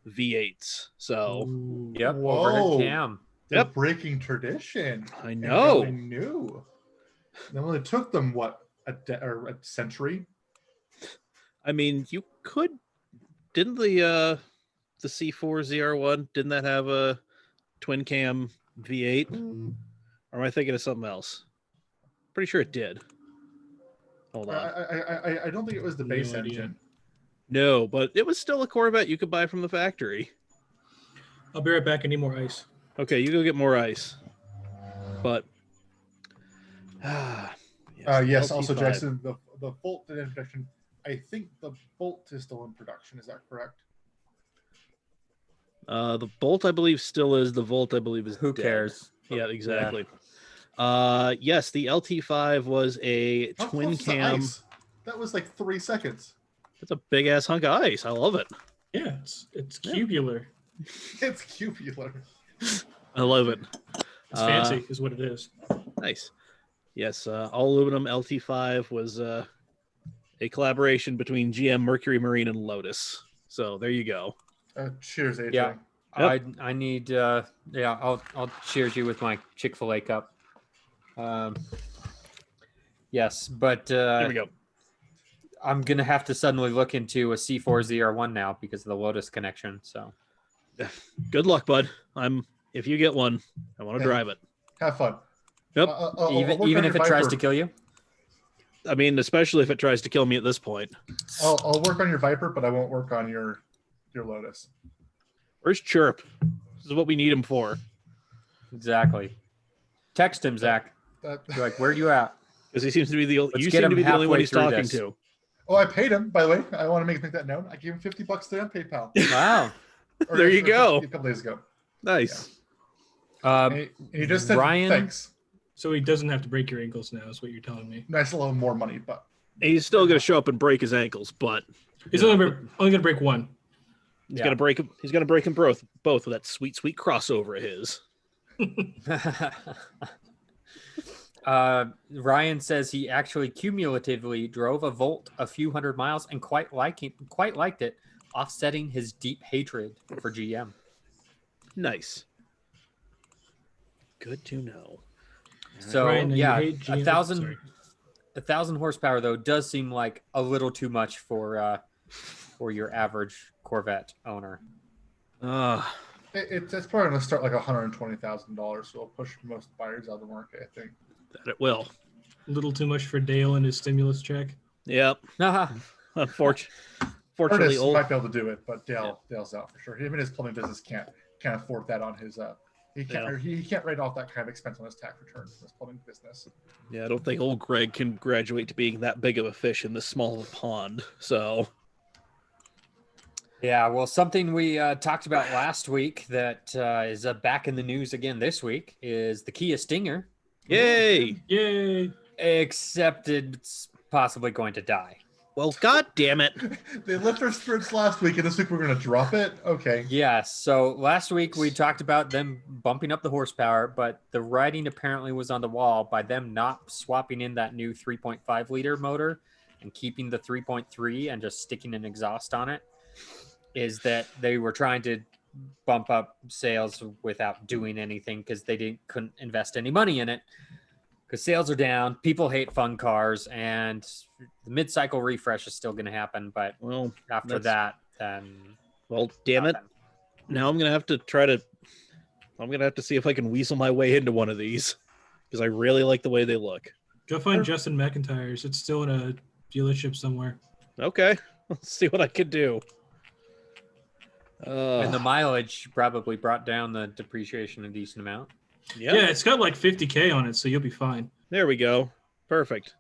V8s. So, yep, overhead cam. They're breaking tradition. I know. I knew. It only took them a century. I mean, you could. Didn't the C4 ZR1 didn't that have a twin cam V8? Or am I thinking of something else? Pretty sure it did. Hold on. I don't think it was the base engine. No, but it was still a Corvette you could buy from the factory. I'll be right back. I need more ice. Okay, you go get more ice. But yes. Also, Jackson, the Bolt in production. I think the Bolt is still in production. Is that correct? The Bolt, I believe, still is. The Volt, I believe, is Who dead. cares? Yeah, exactly. Yeah. Yes, the LT5 was a twin cam. That was like 3 seconds. It's a big ass hunk of ice. I love it. Yeah, it's cubular. It's cubular. I love it. It's fancy, is what it is. Nice. Yes, all aluminum LT5 was a collaboration between GM, Mercury Marine, and Lotus. So there you go. Cheers, AJ. Yeah, yep. I need. I'll cheers you with my Chick-fil-A cup. Yes, but here we go. I'm gonna have to suddenly look into a C4 ZR1 now because of the Lotus connection. So, good luck, bud. If you get one, I want to drive it. Have fun. Yep. Even if it tries to kill you. I mean, especially if it tries to kill me at this point. I'll work on your Viper, but I won't work on your Lotus. Where's Chirp? This is what we need him for. Exactly. Text him, Zach. You're like, where are you at? Because he seems to be the only one he's talking to. Oh, I paid him, by the way. I want to make that known. I gave him $50 today on PayPal. Wow. There you go. A couple days ago. Nice. Yeah. And he just said Ryan, thanks. So he doesn't have to break your ankles now, is what you're telling me. Nice, a little more money, but he's still going to show up and break his ankles, but he's only going to break one. He's going to break him. He's going to break them both with that sweet crossover of his. Ryan says he actually cumulatively drove a Volt a few hundred miles and quite liked it, offsetting his deep hatred for GM. Nice. Good to know. So Ryan, yeah, 1,000 horsepower though does seem like a little too much for your average Corvette owner. It's probably going to start like $120,000, so it'll push most buyers out of the market, I think. That it will. A little too much for Dale and his stimulus check. Yep. Unfortunately, Curtis might be able to do it, but Dale's out for sure. Him and his plumbing business can't afford that on his. He can't write off that kind of expense on his tax return for his plumbing business. Yeah, I don't think old Greg can graduate to being that big of a fish in this small of a pond. So. Yeah, well, something we talked about last week that is back in the news again this week is the Kia Stinger. Yay! Except it's possibly going to die. Well, god damn it. They left their spirits last week, and this week we're going to drop it? Okay. Yes, so last week we talked about them bumping up the horsepower, but the writing apparently was on the wall by them not swapping in that new 3.5 liter motor and keeping the 3.3 and just sticking an exhaust on it, is that they were trying to bump up sales without doing anything because they couldn't invest any money in it because sales are down. People hate fun cars, and the mid-cycle refresh is still going to happen. But after that, then damn it! Now I'm going to have to I'm going to have to see if I can weasel my way into one of these because I really like the way they look. Go find Justin McIntyre's. It's still in a dealership somewhere. Okay, let's see what I can do. And the mileage probably brought down the depreciation a decent amount. Yeah, it's got like 50K on it, so you'll be fine. There we go. Perfect.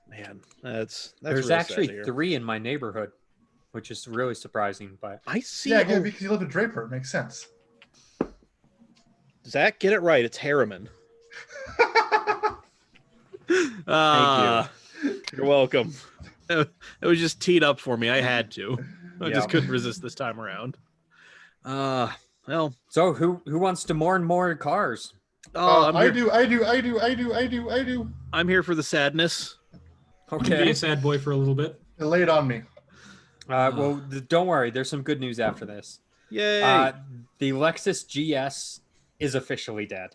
Man, that's there's actually 3 in my neighborhood, which is really surprising. But I see. Yeah, because you live in Draper, it makes sense. Zach, get it right. It's Harriman. Thank you. You're welcome. It was just teed up for me. I had to. I just couldn't resist this time around. Well. So who wants to more and more cars? I do. I'm here for the sadness. Okay. Be a sad boy for a little bit. Lay it on me. Well, don't worry. There's some good news after this. Yay. The Lexus GS is officially dead.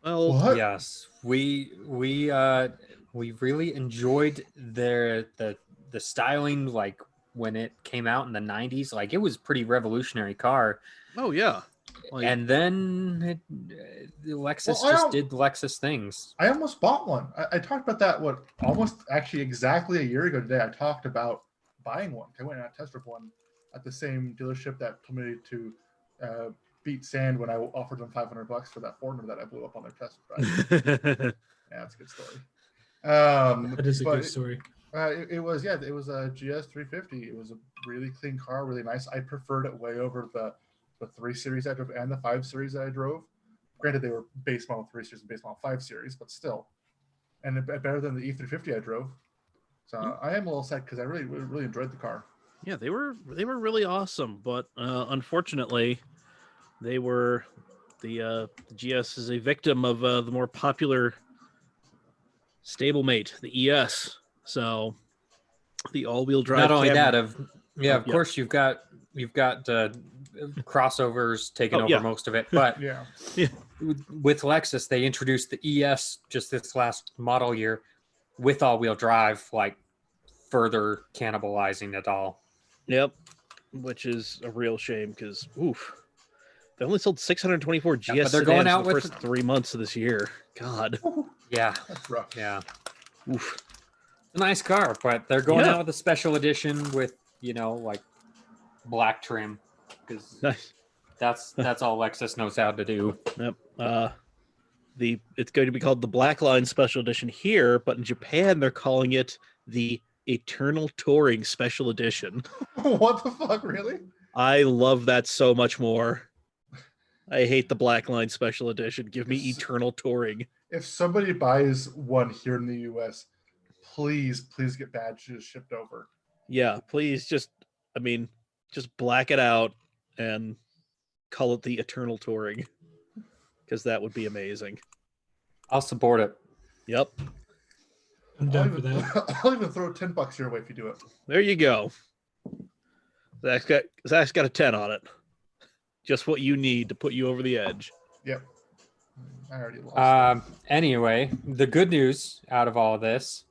Well, what? Yes. We really enjoyed the styling, like when it came out in the 90s. Like, it was a pretty revolutionary car. Oh yeah. And then Lexus did Lexus things. I almost bought one. I talked about that almost actually exactly a year ago today. I talked about buying one. I went on a test drive one at the same dealership that told me to beat sand when I offered them $500 for that Ford that I blew up on their test drive. Yeah, that's a good story. That is a good story. It was a GS 350. It was a really clean car, really nice. I preferred it way over the 3 Series I drove and the 5 Series that I drove. Granted, they were base model 3 Series and base model 5 Series, but still. And better than the E350 I drove. So I am a little sad because I really enjoyed the car. Yeah, they were really awesome, but unfortunately, the GS is a victim of the more popular stablemate, the ES. So the all-wheel drive. Not only that, of course you've got crossovers taking over most of it, but with Lexus they introduced the ES just this last model year with all-wheel drive, like further cannibalizing it all. Yep, which is a real shame because they only sold 624 GS but they're sedans going out in the with first 3 months of this year. God. Yeah. That's rough. Yeah. Oof. It's a nice car, but they're going Yeah. out with a special edition with, like black trim, because Nice. that's all Lexus knows how to do. Yep. It's going to be called the Black Line Special Edition here, but in Japan they're calling it the Eternal Touring Special Edition. What the fuck, really? I love that so much more. I hate the Black Line Special Edition. Give me Eternal Touring. If somebody buys one here in the US, please get badges shipped over. Yeah, please just black it out and call it the Eternal Touring, because that would be amazing. I'll support it. Yep. I'm down for that. I'll even throw $10 your way if you do it. There you go. Zach's got a 10 on it. Just what you need to put you over the edge. Yep. I already lost. Anyway, the good news out of all of this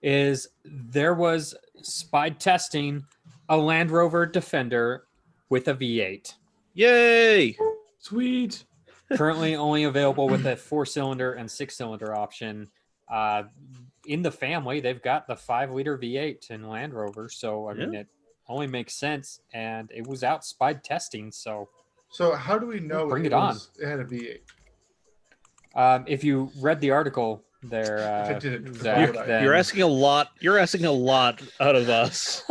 is there was spy testing a Land Rover Defender with a V8. Yay! Sweet. Currently only available with a 4-cylinder and 6-cylinder option. In the family, they've got the 5-liter V8 in Land Rover, so I mean, it only makes sense. And it was out spy testing, so how do we know Bring it it had a V8? if you read the article there, If I did it, Zach, then... You're asking a lot. You're asking a lot out of us.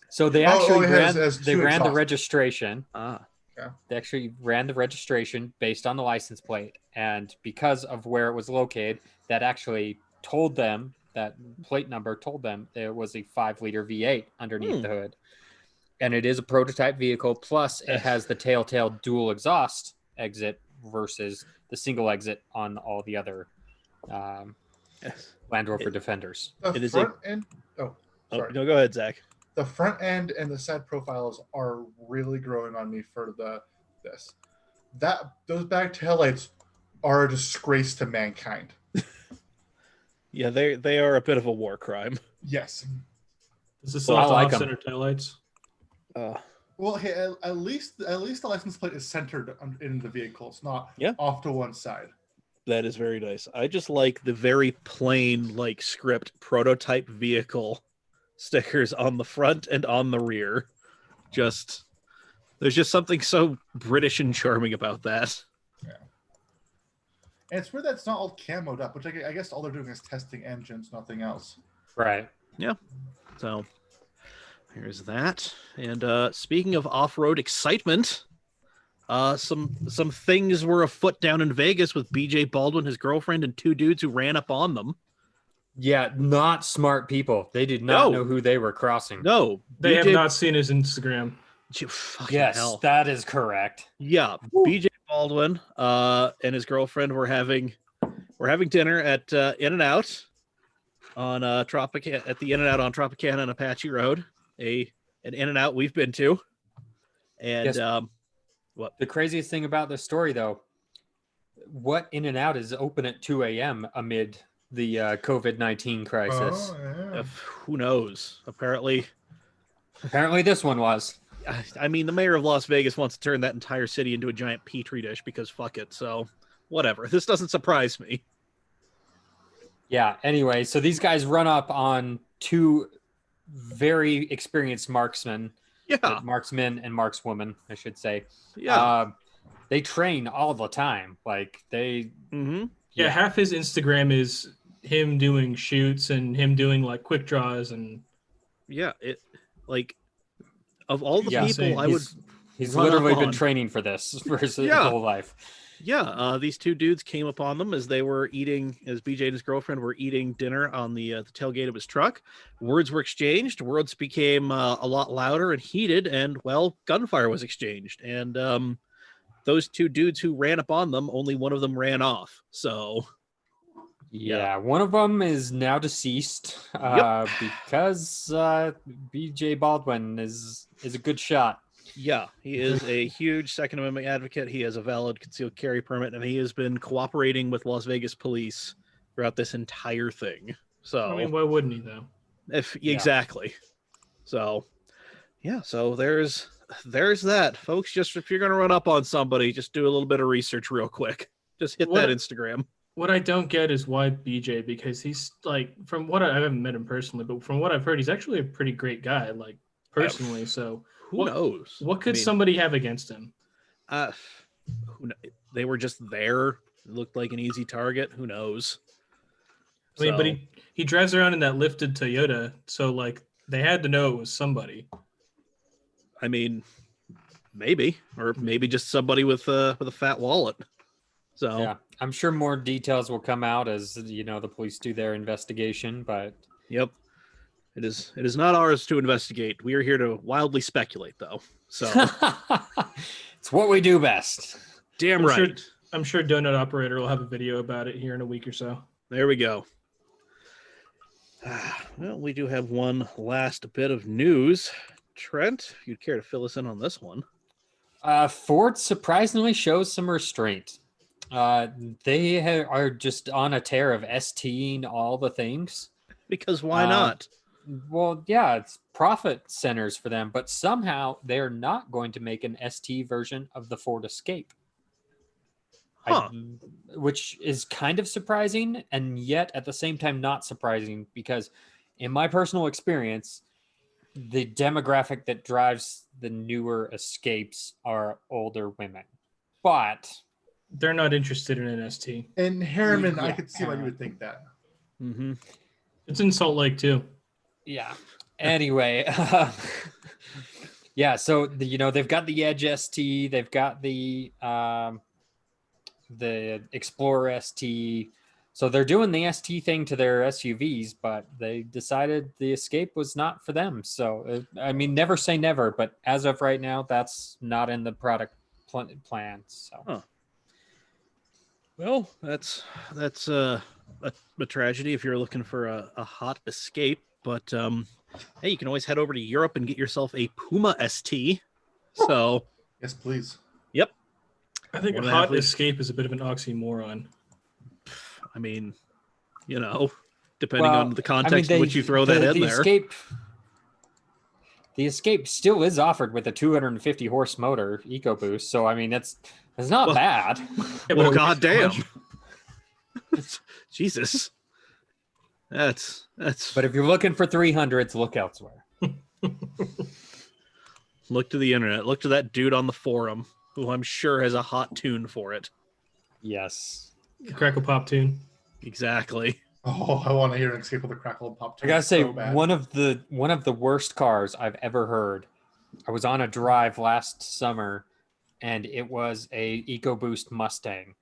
So they actually ran the the registration. Yeah. They actually ran the registration based on the license plate, and because of where it was located, that actually told them, that plate number told them there was a 5-liter V8 underneath the hood. And it is a prototype vehicle, plus it has the telltale dual exhaust exit versus the single exit on all the other Land Rover Defenders. The front end. Oh, sorry. No, go ahead, Zach. The front end and the side profiles are really growing on me for this. Those back taillights are a disgrace to mankind. Yeah, they are a bit of a war crime. Yes. Is this off-center taillights? Well, hey, at least the license plate is centered in the vehicle. It's not off to one side. That is very nice. I just like the very plain, script prototype vehicle stickers on the front and on the rear. There's just something so British and charming about that. Yeah. And it's weird that it's not all camoed up, which I guess all they're doing is testing engines, nothing else. Right. Yeah. So here's that. And speaking of off-road excitement, some things were afoot down in Vegas with BJ Baldwin, his girlfriend, and 2 dudes who ran up on them. Yeah, not smart people. They did not know who they were crossing. No. They have not seen his Instagram. Yes, hell. that is correct. Yeah, BJ Baldwin and his girlfriend were having dinner at In-N-Out on at the In-N-Out on Tropicana and Apache Road, an In-N-Out we've been to. And what the craziest thing about this story, though, what In-N-Out is open at 2 a.m. amid the COVID-19 crisis? Who knows? Apparently this one was. I mean, the mayor of Las Vegas wants to turn that entire city into a giant petri dish because fuck it. So whatever. This doesn't surprise me. Yeah. Anyway, so these guys run up on 2 very experienced marksmen. Yeah. Marksmen and markswomen, I should say. Yeah. They train all the time. Yeah, half his Instagram is him doing shoots and him doing quick draws and of all the people he's literally been training for this for his whole life. Yeah, these 2 dudes came upon them as they were eating, as BJ and his girlfriend were eating dinner on the tailgate of his truck. Words were exchanged. Words became a lot louder and heated, and gunfire was exchanged. And those 2 dudes who ran upon them, only one of them ran off. So yeah, one of them is now deceased because BJ Baldwin is a good shot. Yeah, he is a huge Second Amendment advocate. He has a valid concealed carry permit, and he has been cooperating with Las Vegas police throughout this entire thing. So I mean, why wouldn't he though? Exactly. So yeah, so there's there's that, folks. Just if you're gonna run up on somebody, just do a little bit of research real quick. Just hit that Instagram. What I don't get is why BJ, because he's like, from what I haven't met him personally, but from what I've heard, he's actually a pretty great guy, like personally. So who knows? What could somebody have against him? They were just there. It looked like an easy target. Who knows? I mean, but he drives around in that lifted Toyota, so like they had to know it was somebody. I mean, maybe, or maybe just somebody with a fat wallet. So yeah, I'm sure more details will come out as the police do their investigation. But yep, it is not ours to investigate. We are here to wildly speculate, though. So it's what we do best. Damn right. I'm sure Donut Operator will have a video about it here in a week or so. There we go. Well, we do have one last bit of news. Trent, if you'd care to fill us in on this one. Ford surprisingly shows some restraint. They are just on a tear of STing all the things. Because why not? Well, yeah, it's profit centers for them, but somehow they're not going to make an ST version of the Ford Escape. Which is kind of surprising, and yet at the same time not surprising, because in my personal experience, the demographic that drives the newer Escapes are older women. But they're not interested in an ST. And Harriman, I could see why you would think that. Mm-hmm. It's in Salt Lake too. Yeah. Anyway, yeah. So they've got the Edge ST, they've got the Explorer ST. So they're doing the ST thing to their SUVs, but they decided the Escape was not for them. So I mean, never say never, but as of right now, that's not in the product plan. So. Well, that's a tragedy if you're looking for a hot Escape. But hey, you can always head over to Europe and get yourself a Puma ST. So yes, please. Yep. I think a hot Escape is a bit of an oxymoron. I mean, depending on the context in which you throw that in there. The Escape still is offered with a 250 horse motor EcoBoost, so I mean it's not bad. Well, goddamn. Jesus. That's. But if you're looking for 300s, look elsewhere. Look to the internet. Look to that dude on the forum, who I'm sure has a hot tune for it. Yes. The Crackle Pop tune. Exactly. Oh, I want to hear an Escape with the Crackle Pop tune. I gotta say, one of the worst cars I've ever heard. I was on a drive last summer, and it was a EcoBoost Mustang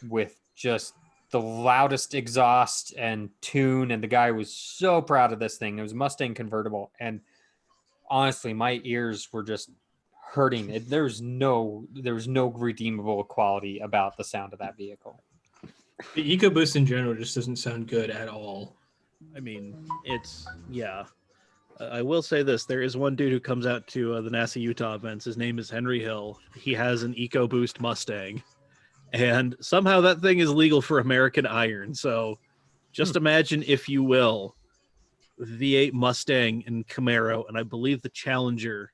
with just the loudest exhaust and tune, and the guy was so proud of this thing. It was a Mustang convertible, and honestly, my ears were just hurting. There was no redeemable quality about the sound of that vehicle. The EcoBoost in general just doesn't sound good at all. I mean, I will say this. There is one dude who comes out to the NASA Utah events. His name is Henry Hill. He has an EcoBoost Mustang. And somehow that thing is legal for American iron. So just imagine, if you will, V8 Mustang and Camaro, and I believe the Challenger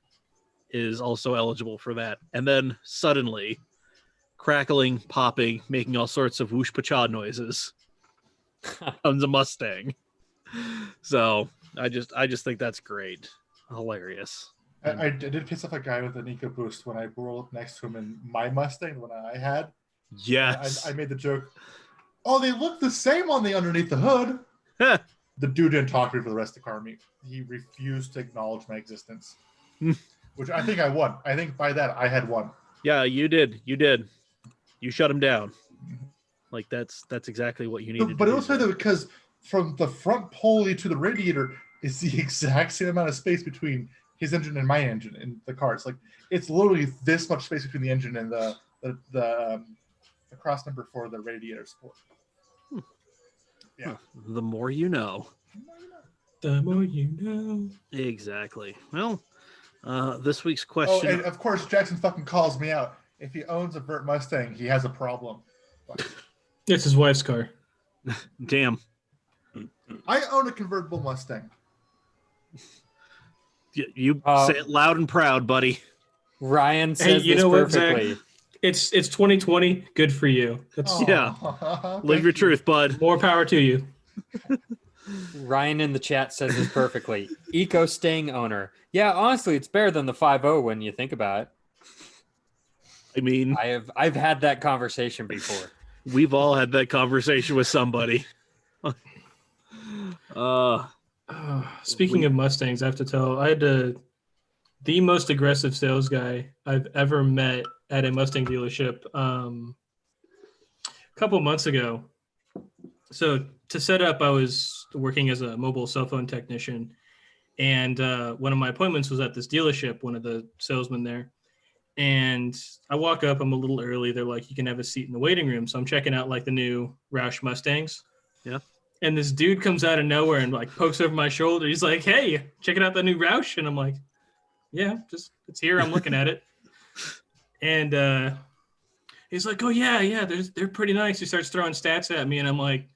is also eligible for that. And then suddenly, crackling, popping, making all sorts of whoosh-pacha noises, comes a Mustang. So I just think that's great. Hilarious. I did piss off a guy with an EcoBoost when I rolled up next to him in my Mustang, when I had. Yes. I made the joke, oh, they look the same on the underneath the hood. The dude didn't talk to me for the rest of the car meet. He refused to acknowledge my existence, which I think I won. I think by that I had won. Yeah, you did. You shut him down. Like that's exactly what you needed to do. But it was funny though, because from the front pulley to the radiator is the exact same amount of space between his engine and my engine in the car. It's like it's literally this much space between the engine and the cross number for the radiator support. Yeah. The more you know. The more you know. Exactly. Well, this week's question. Oh, and of course, Jackson fucking calls me out. If he owns a Vert Mustang, he has a problem. But it's his wife's car. Damn. I own a convertible Mustang. You say it loud and proud, buddy. Ryan says this perfectly. What, Zach? It's 2020. Good for you. Live your truth, bud. More power to you. Ryan in the chat says this perfectly. Eco Staying owner. Yeah, honestly, it's better than the 5.0 when you think about it. I mean, I've had that conversation before. We've all had that conversation with somebody. Speaking of Mustangs, I have to tell, I had the most aggressive sales guy I've ever met at a Mustang dealership a couple months ago. So to set up, I was working as a mobile cell phone technician, and one of my appointments was at this dealership, one of the salesmen there. And I walk up, I'm a little early. They're like, you can have a seat in the waiting room. So I'm checking out like the new Roush Mustangs. Yeah. And this dude comes out of nowhere and like pokes over my shoulder. He's like, hey, checking out the new Roush. And I'm like, yeah, just it's here. I'm looking at it. And he's like, oh yeah, they're pretty nice. He starts throwing stats at me, and I'm like,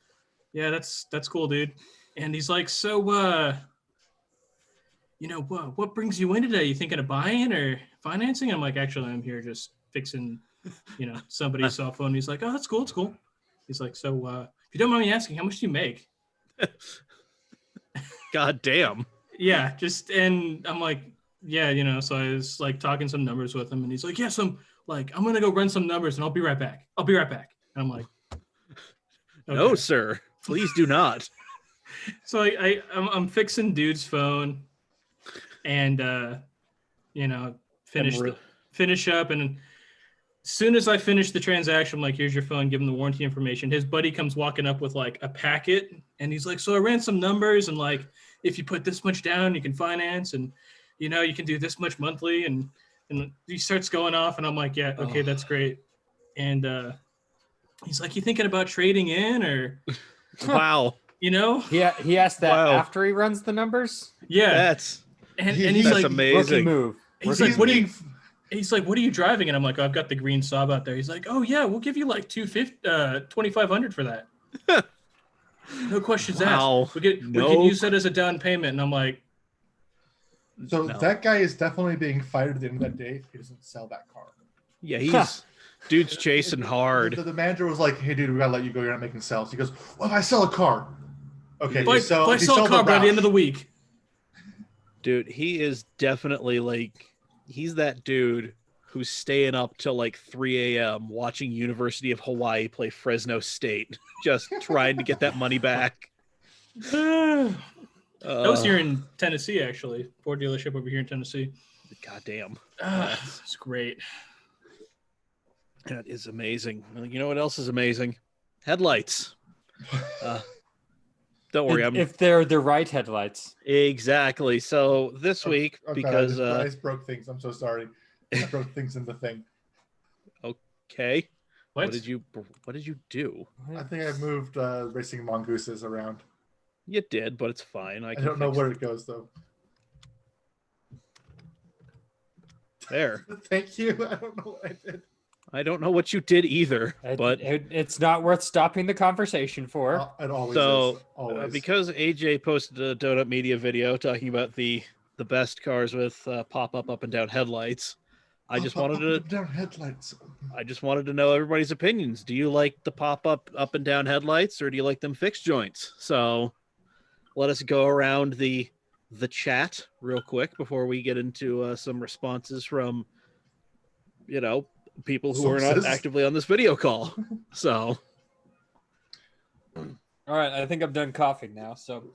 yeah, that's cool, dude. And he's like, so what brings you in today? You thinking of buying or financing? I'm like, actually, I'm here just fixing, somebody's cell phone. He's like, oh, that's cool. It's cool. He's like, so if you don't mind me asking, how much do you make? God damn. Yeah, and I'm like, yeah, so I was like talking some numbers with him, and he's like, yeah, I'm going to go run some numbers and I'll be right back. And I'm like, okay. No, sir, please do not. So I'm fixing dude's phone and, finish up. And as soon as I finish the transaction, I'm like, here's your phone, give him the warranty information. His buddy comes walking up with like a packet, and he's like, so I ran some numbers, and like, if you put this much down, you can finance, and, you can do this much monthly. And he starts going off, and I'm like, yeah, okay, that's great. And he's like, you thinking about trading in or? Wow. Yeah, he asked that after he runs the numbers. Yeah, and he's that's like, amazing. Move. He's like, what are you driving? And I'm like, I've got the green Saab out there. He's like, oh yeah, we'll give you like $2,500 for that. No questions asked. We can use that as a down payment. And I'm like, so that guy is definitely being fired at the end of that day if he doesn't sell that car. Yeah, dude's chasing hard. The manager was like, hey dude, we gotta let you go, you're not making sales. He goes, well, if I sell a car. Okay, if I sell a car by the end of the week. Dude, he is definitely like, he's that dude who's staying up till like 3 a.m. watching University of Hawaii play Fresno State, just trying to get that money back. That was here in Tennessee, actually. Ford dealership over here in Tennessee. God damn. It's great. That is amazing. You know what else is amazing? Headlights. Don't worry. If they're the right headlights. Exactly. So this week, because I just broke things. I'm so sorry. I broke things in the thing. Okay. What did you do? I think I moved racing mongooses around. You did, but it's fine. I don't know where it goes though. There. Thank you. I don't know what I did. I don't know what you did either, but it's not worth stopping the conversation for. It always so, is. Always. Because AJ posted a Donut Media video talking about the best cars with pop-up up and down headlights, I just wanted to know everybody's opinions. Do you like the pop-up up and down headlights, or do you like them fixed joints? So let us go around the chat real quick before we get into some responses from, people who are not actively on this video call. So, all right, I think I'm done coughing now. So,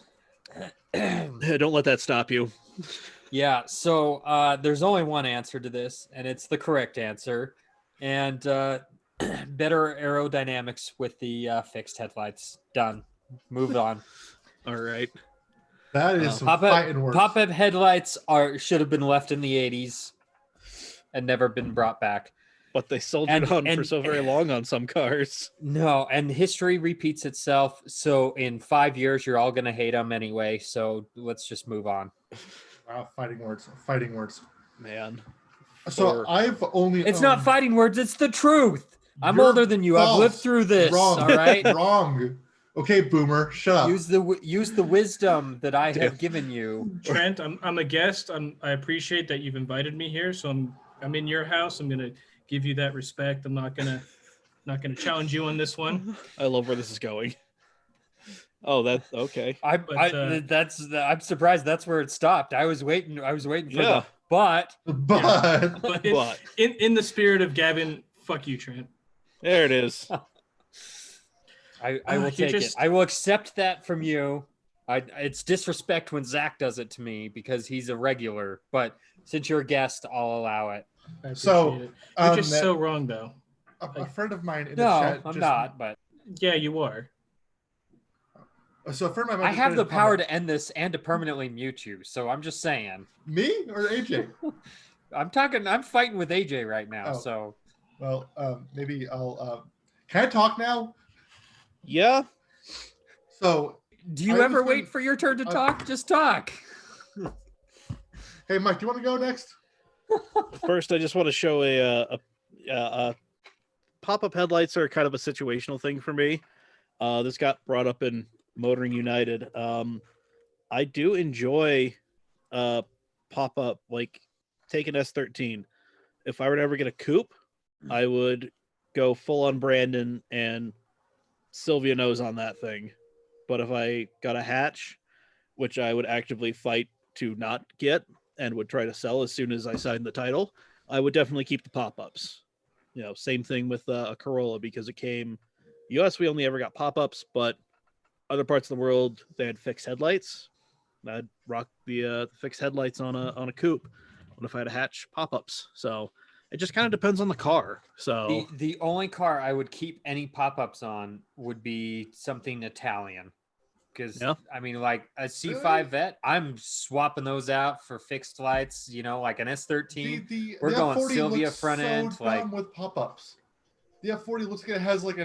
don't let that stop you. Yeah. So, there's only one answer to this, and it's the correct answer. And better aerodynamics with the fixed headlights. Done. Move on. All right. That is some fighting words. Pop-up headlights should have been left in the 80s and never been brought back. But they soldiered on for so very long on some cars. No, and history repeats itself. So in 5 years, you're all going to hate them anyway. So let's just move on. Wow, fighting words. Man. So I've only... It's not fighting words. It's the truth. I'm older than you. I've lived through this. Wrong. All right? Wrong. Okay, boomer, shut up. Use the wisdom that I have given you. Trent, I'm a guest. I appreciate that you've invited me here, so I'm in your house. I'm gonna give you that respect. I'm not gonna challenge you on this one. I love where this is going. Oh, that's okay. I'm surprised that's where it stopped. I was waiting for the but in the spirit of Gavin, fuck you, Trent. There it is. I will take it. I will accept that from you. It's disrespect when Zach does it to me because he's a regular, but since you're a guest, I'll allow it. So you're just so wrong, though. A friend of mine in the chat. No, I'm not. But yeah, you are. So a friend of mine. I have the power to end this and to permanently mute you. So I'm just saying. Me or AJ? I'm fighting with AJ right now. Oh. So. Well, maybe I'll. Can I talk now? Yeah. So. Do you ever wait for your turn to talk? Just talk. Hey, Mike, do you want to go next? First, I just want to show a pop-up headlights are kind of a situational thing for me. This got brought up in Motoring United. I do enjoy pop-up, like take an S13. If I were to ever get a coupe, I would go full on Brandon and Sylvia knows on that thing. But if I got a hatch, which I would actively fight to not get and would try to sell as soon as I signed the title, I would definitely keep the pop-ups. You know, same thing with a Corolla, because it came US, we only ever got pop-ups, but other parts of the world they had fixed headlights. I'd rock the fixed headlights on a coupe. What if I had a hatch, pop-ups? So it just kind of depends on the car. So the only car I would keep any pop-ups on would be something Italian. Because I mean, like a C5 Vet, I'm swapping those out for fixed lights. You know, like an S13. We're going Sylvia front end. Like with pop-ups, the F40 looks like it has like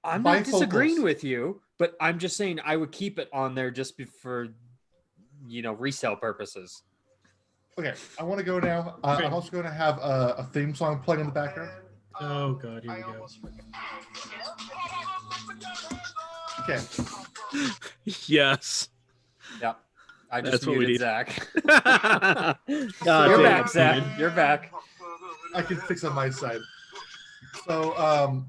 I'm not disagreeing with you, but I'm just saying I would keep it on there just for resale purposes. Okay, I want to go now. I'm also going to have a theme song playing in the background. Oh God, here we go. Okay. Yes. Yep. I just muted Zach. You're back, Zach. You're back. I can fix on my side. So,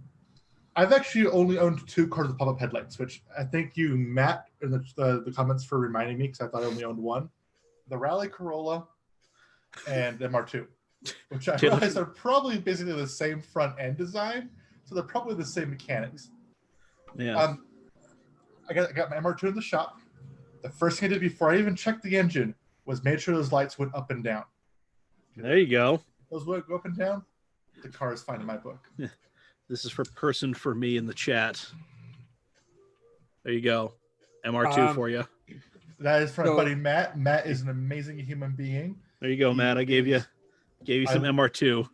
I've actually only owned 2 cars with pop-up headlights, which I thank you, Matt, in the comments for reminding me, because I thought I only owned one. The Rally Corolla and MR2, which I realized are probably basically the same front end design, so they're probably the same mechanics. Yeah. I got my MR2 in the shop. The first thing I did before I even checked the engine was made sure those lights went up and down. There you go. Those would go up and down. The car is fine in my book. This is for me in the chat. There you go. MR2 for you. That is from my buddy Matt. Matt is an amazing human being. There you go, Matt. I gave you some MR2.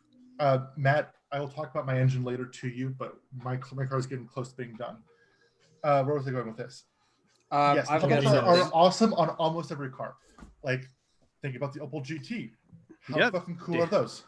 Matt, I will talk about my engine later to you, but my car is getting close to being done. Where was I going with this? Yes, pop-ups are awesome on almost every car. Like, think about the Opel GT. How fucking cool are those?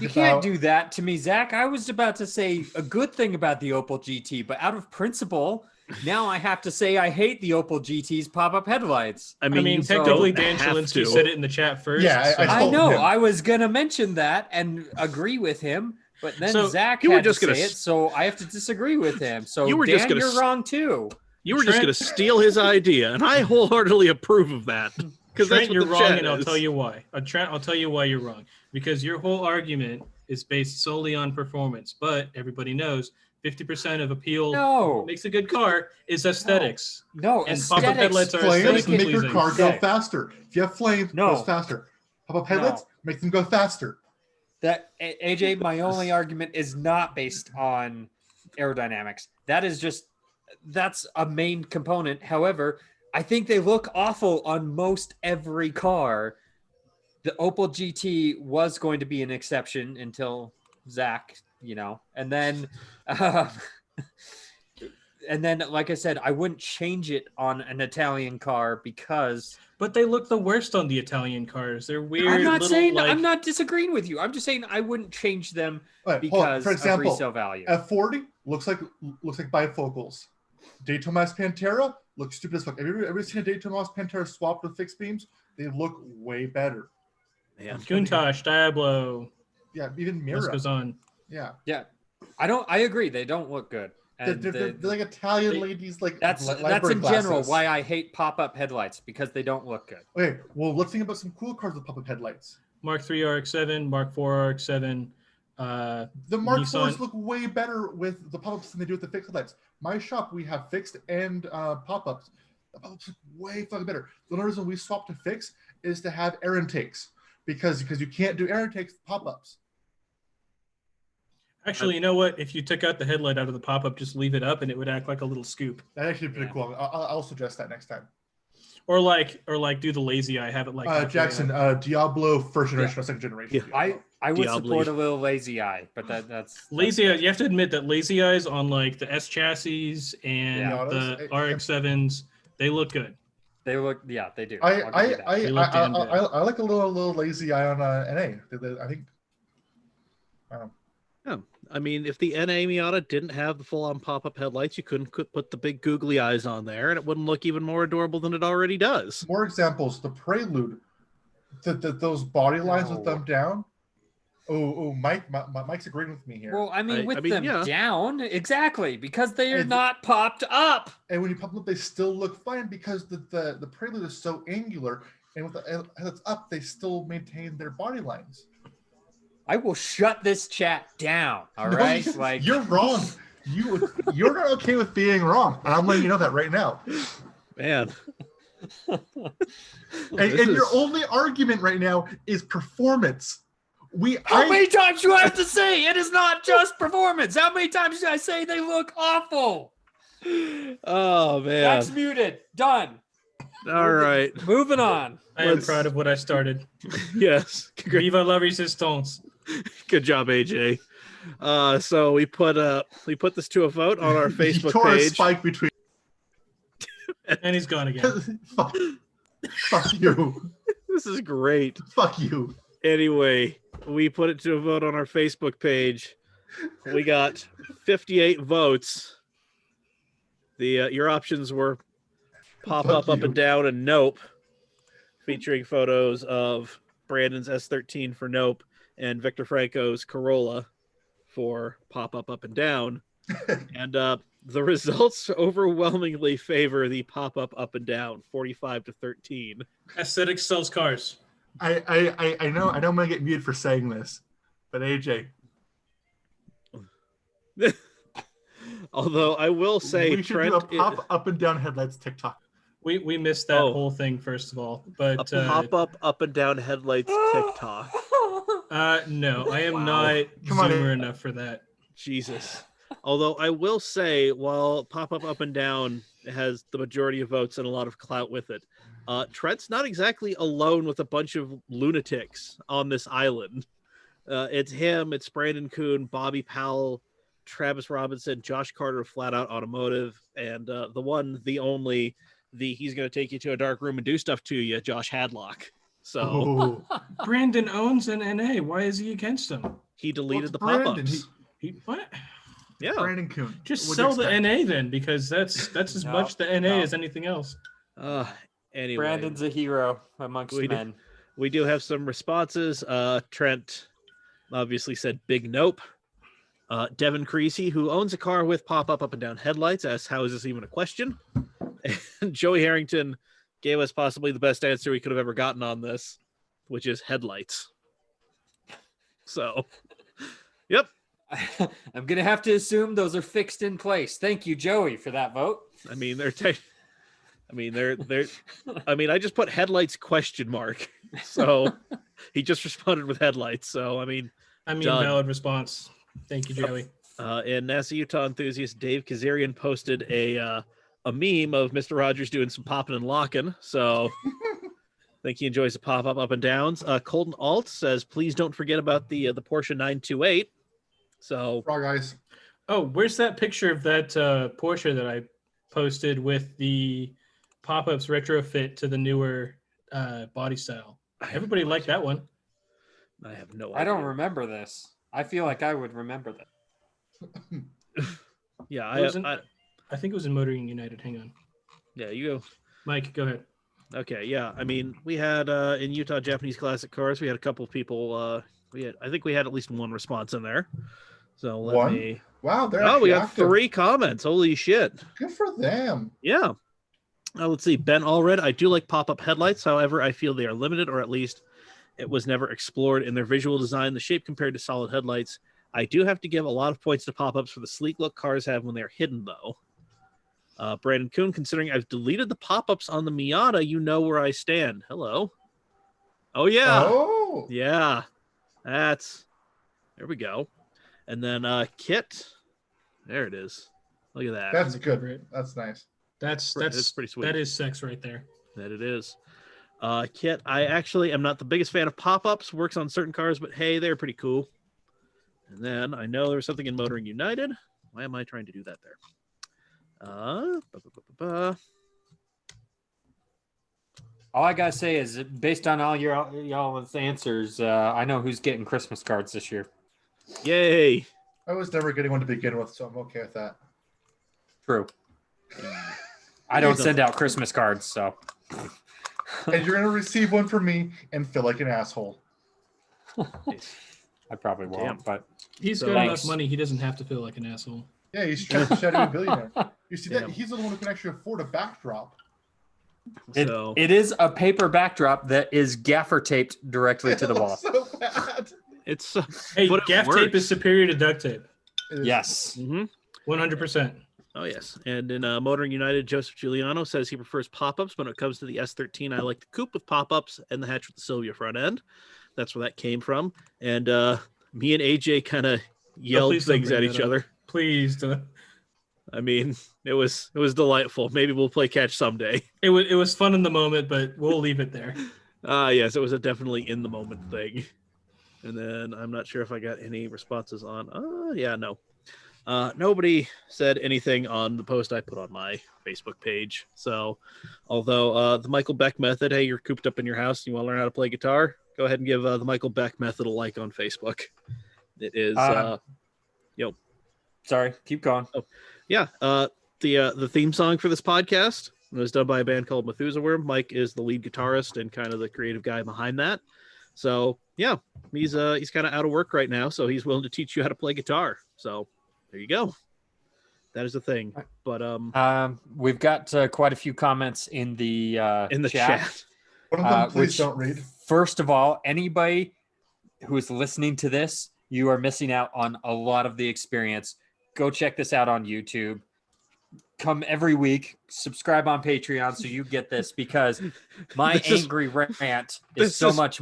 You can't do that to me, Zach. I was about to say a good thing about the Opel GT, but out of principle, now I have to say I hate the Opel GT's pop-up headlights. I mean technically Dan Chalinsky said it in the chat first. Yeah, I know. I was going to mention that and agree with him, but then Zach had to say it, so I have to disagree with him. So Dan, you're wrong too. You were just going to steal his idea, and I wholeheartedly approve of that. Because Trent, you're wrong, and I'll tell you why. Trent, I'll tell you why you're wrong. Because your whole argument is based solely on performance, but everybody knows 50% of appeal makes a good car is aesthetics. No, and pop-up headlights are flames make pleasing. your car go faster. If you have flames, it goes faster. Pop-up headlights make them go faster. That AJ, my only argument is not based on aerodynamics. That's a main component. However, I think they look awful on most every car. The Opel GT was going to be an exception until Zach, and then, like I said, I wouldn't change it on an Italian car because. But they look the worst on the Italian cars. They're weird. I'm not disagreeing with you. I'm just saying I wouldn't change them because of resale value. F40 looks like bifocals. Daytona Mas Pantera looks stupid as fuck. Have you ever seen a Daytona Mas Pantera swapped with fixed beams? They look way better. Countach, Diablo. Yeah, even Mira. List goes on. Yeah. Yeah. I agree. They don't look good. And they're like Italian ladies, like that's in general why I hate pop-up headlights, because they don't look good. Okay, well, let's think about some cool cars with pop-up headlights. Mark III RX-7, Mark IV RX-7. The Mark IVs look way better with the pop-ups than they do with the fixed headlights. My shop, we have fixed and pop-ups. The pop-ups look way fucking better. The only reason we swapped to fixed is to have air intakes, because you can't do air intakes with pop-ups. Actually, you know what? If you took out the headlight out of the pop-up, just leave it up, and it would act like a little scoop. That's actually pretty cool. I'll suggest that next time. Or like do the lazy eye. Have it like Jackson, Diablo first generation or second generation. Yeah. I would support a little lazy eye, but that's lazy eye. You have to admit that lazy eyes on like the S chassis and the RX-7s, they look good. They look, yeah, they do. I like a little lazy eye on NA. I think. Yeah, I mean, if the NA Miata didn't have the full-on pop-up headlights, you couldn't put the big googly eyes on there, and it wouldn't look even more adorable than it already does. More examples: the Prelude, those body lines with them down. Mike's agreeing with me here. Well, I mean, down, exactly, because they are not popped up. And when you pop them up, they still look fine, because the Prelude is so angular, and with the headlights up, they still maintain their body lines. I will shut this chat down. All right, you're wrong. You're not okay with being wrong, and I'm letting you know that right now, man. and your only argument right now is performance. How many times do I have to say it is not just performance? How many times do I say they look awful? Oh man, that's muted. Done. All right, moving on. I am proud of what I started. Yes, Viva la resistance. Good job, AJ. So we put this to a vote on our Facebook page. A spike between, and he's gone again. Fuck you. This is great. Fuck you. Anyway, we put it to a vote on our Facebook page. We got 58 votes. Your options were pop up and down, and nope, featuring photos of Brandon's S13 for nope and Victor Franco's Corolla for pop up and down. And the results overwhelmingly favor the pop up and down, 45-13. Aesthetics sells cars. I know I'm gonna get muted for saying this, but AJ. Although I will say, we should do a pop up and down headlights TikTok. We missed that whole thing, first of all. But a pop up and down headlights TikTok. No, I am not zoomer enough for that. Jesus. Although I will say, while pop up and down has the majority of votes and a lot of clout with it, Trent's not exactly alone with a bunch of lunatics on this island. It's him, it's Brandon Kuhn, Bobby Powell, Travis Robinson, Josh Carter of Flat Out Automotive, and the one, the only, he's going to take you to a dark room and do stuff to you, Josh Hadlock. So Brandon owns an NA. Why is he against him? He deleted the pop-ups. He what? Yeah, Brandon Kuhn. Just sell the NA then, because that's as much the NA as anything else. Anyway, Brandon's a hero amongst men. We do have some responses. Trent obviously said big nope. Devin Creasy, who owns a car with pop-up and down headlights, asked, how is this even a question? And Joey Harrington gave us possibly the best answer we could have ever gotten on this, which is headlights. So, yep. I'm going to have to assume those are fixed in place. Thank you, Joey, for that vote. I mean, I just put headlights ? So he just responded with headlights. So, I mean, valid response. Thank you, Joey. And NASA Utah enthusiast Dave Kazarian posted a meme of Mr. Rogers doing some popping and locking. So I think he enjoys the up and downs. Colton Alt says, please don't forget about the Porsche 928. So, Frog Eyes. Oh, where's that picture of that Porsche that I posted with the pop-ups retrofit to the newer body style? Everybody liked that one. I have no idea. I don't remember this. I feel like I would remember that. Yeah, I think it was in Motoring United. Hang on. Yeah, you go. Mike, go ahead. Okay, yeah. I mean, we had in Utah Japanese classic cars, we had a couple of people. I think we had at least one response in there. So let me. Wow, they're we got active. 3 comments. Holy shit! Good for them. Yeah. Let's see. Ben Allred. I do like pop-up headlights. However, I feel they are limited, or at least it was never explored in their visual design. The shape compared to solid headlights. I do have to give a lot of points to pop-ups for the sleek look cars have when they're hidden, though. Brandon Kuhn, considering I've deleted the pop-ups on the Miata, you know where I stand. Hello. Oh, yeah. Oh. Yeah. There we go. And then Kit. There it is. Look at that. That's good. That's nice. That's pretty sweet. That is sex right there. That it is. Kit, I actually am not the biggest fan of pop-ups. Works on certain cars, but hey, they're pretty cool. And then I know there was something in Motoring United. Why am I trying to do that there? All I gotta say is, based on all y'all's answers, I know who's getting Christmas cards this year. Yay! I was never getting one to begin with, so I'm okay with that. True. I don't send out Christmas cards, so. And you're gonna receive one from me and feel like an asshole. I probably won't, but he's got enough money. He doesn't have to feel like an asshole. Yeah, he's trying to shadow a billionaire. You see that? He's the one who can actually afford a backdrop. It is a paper backdrop that is gaffer taped directly to the wall. So bad. It's hey, gaff tape is superior to duct tape. Yes. 100%. Oh, yes. And in Motoring United, Joseph Giuliano says he prefers pop-ups. When it comes to the S13, I like the coupe with pop-ups and the hatch with the Sylvia front end. That's where that came from. And me and AJ kind of yelled things at each other. Please don't. I mean, it was delightful. Maybe we'll play catch someday. It was fun in the moment, but we'll leave it there. Yes, it was a definitely in the moment thing. And then I'm not sure if I got any responses on. No. Nobody said anything on the post I put on my Facebook page. So, although the Michael Beck method, hey, you're cooped up in your house, and you want to learn how to play guitar, go ahead and give the Michael Beck method a like on Facebook. It is. Sorry, keep going. Oh, yeah. The theme song for this podcast was done by a band called Methuselah. Mike is the lead guitarist and kind of the creative guy behind that. So yeah, he's kind of out of work right now, so he's willing to teach you how to play guitar. So there you go. That is the thing. But we've got quite a few comments in the chat. One of them, please don't read. First of all, anybody who is listening to this, you are missing out on a lot of the experience. Go check this out on YouTube. Come every week. Subscribe on Patreon so you get this, because my angry rant is so much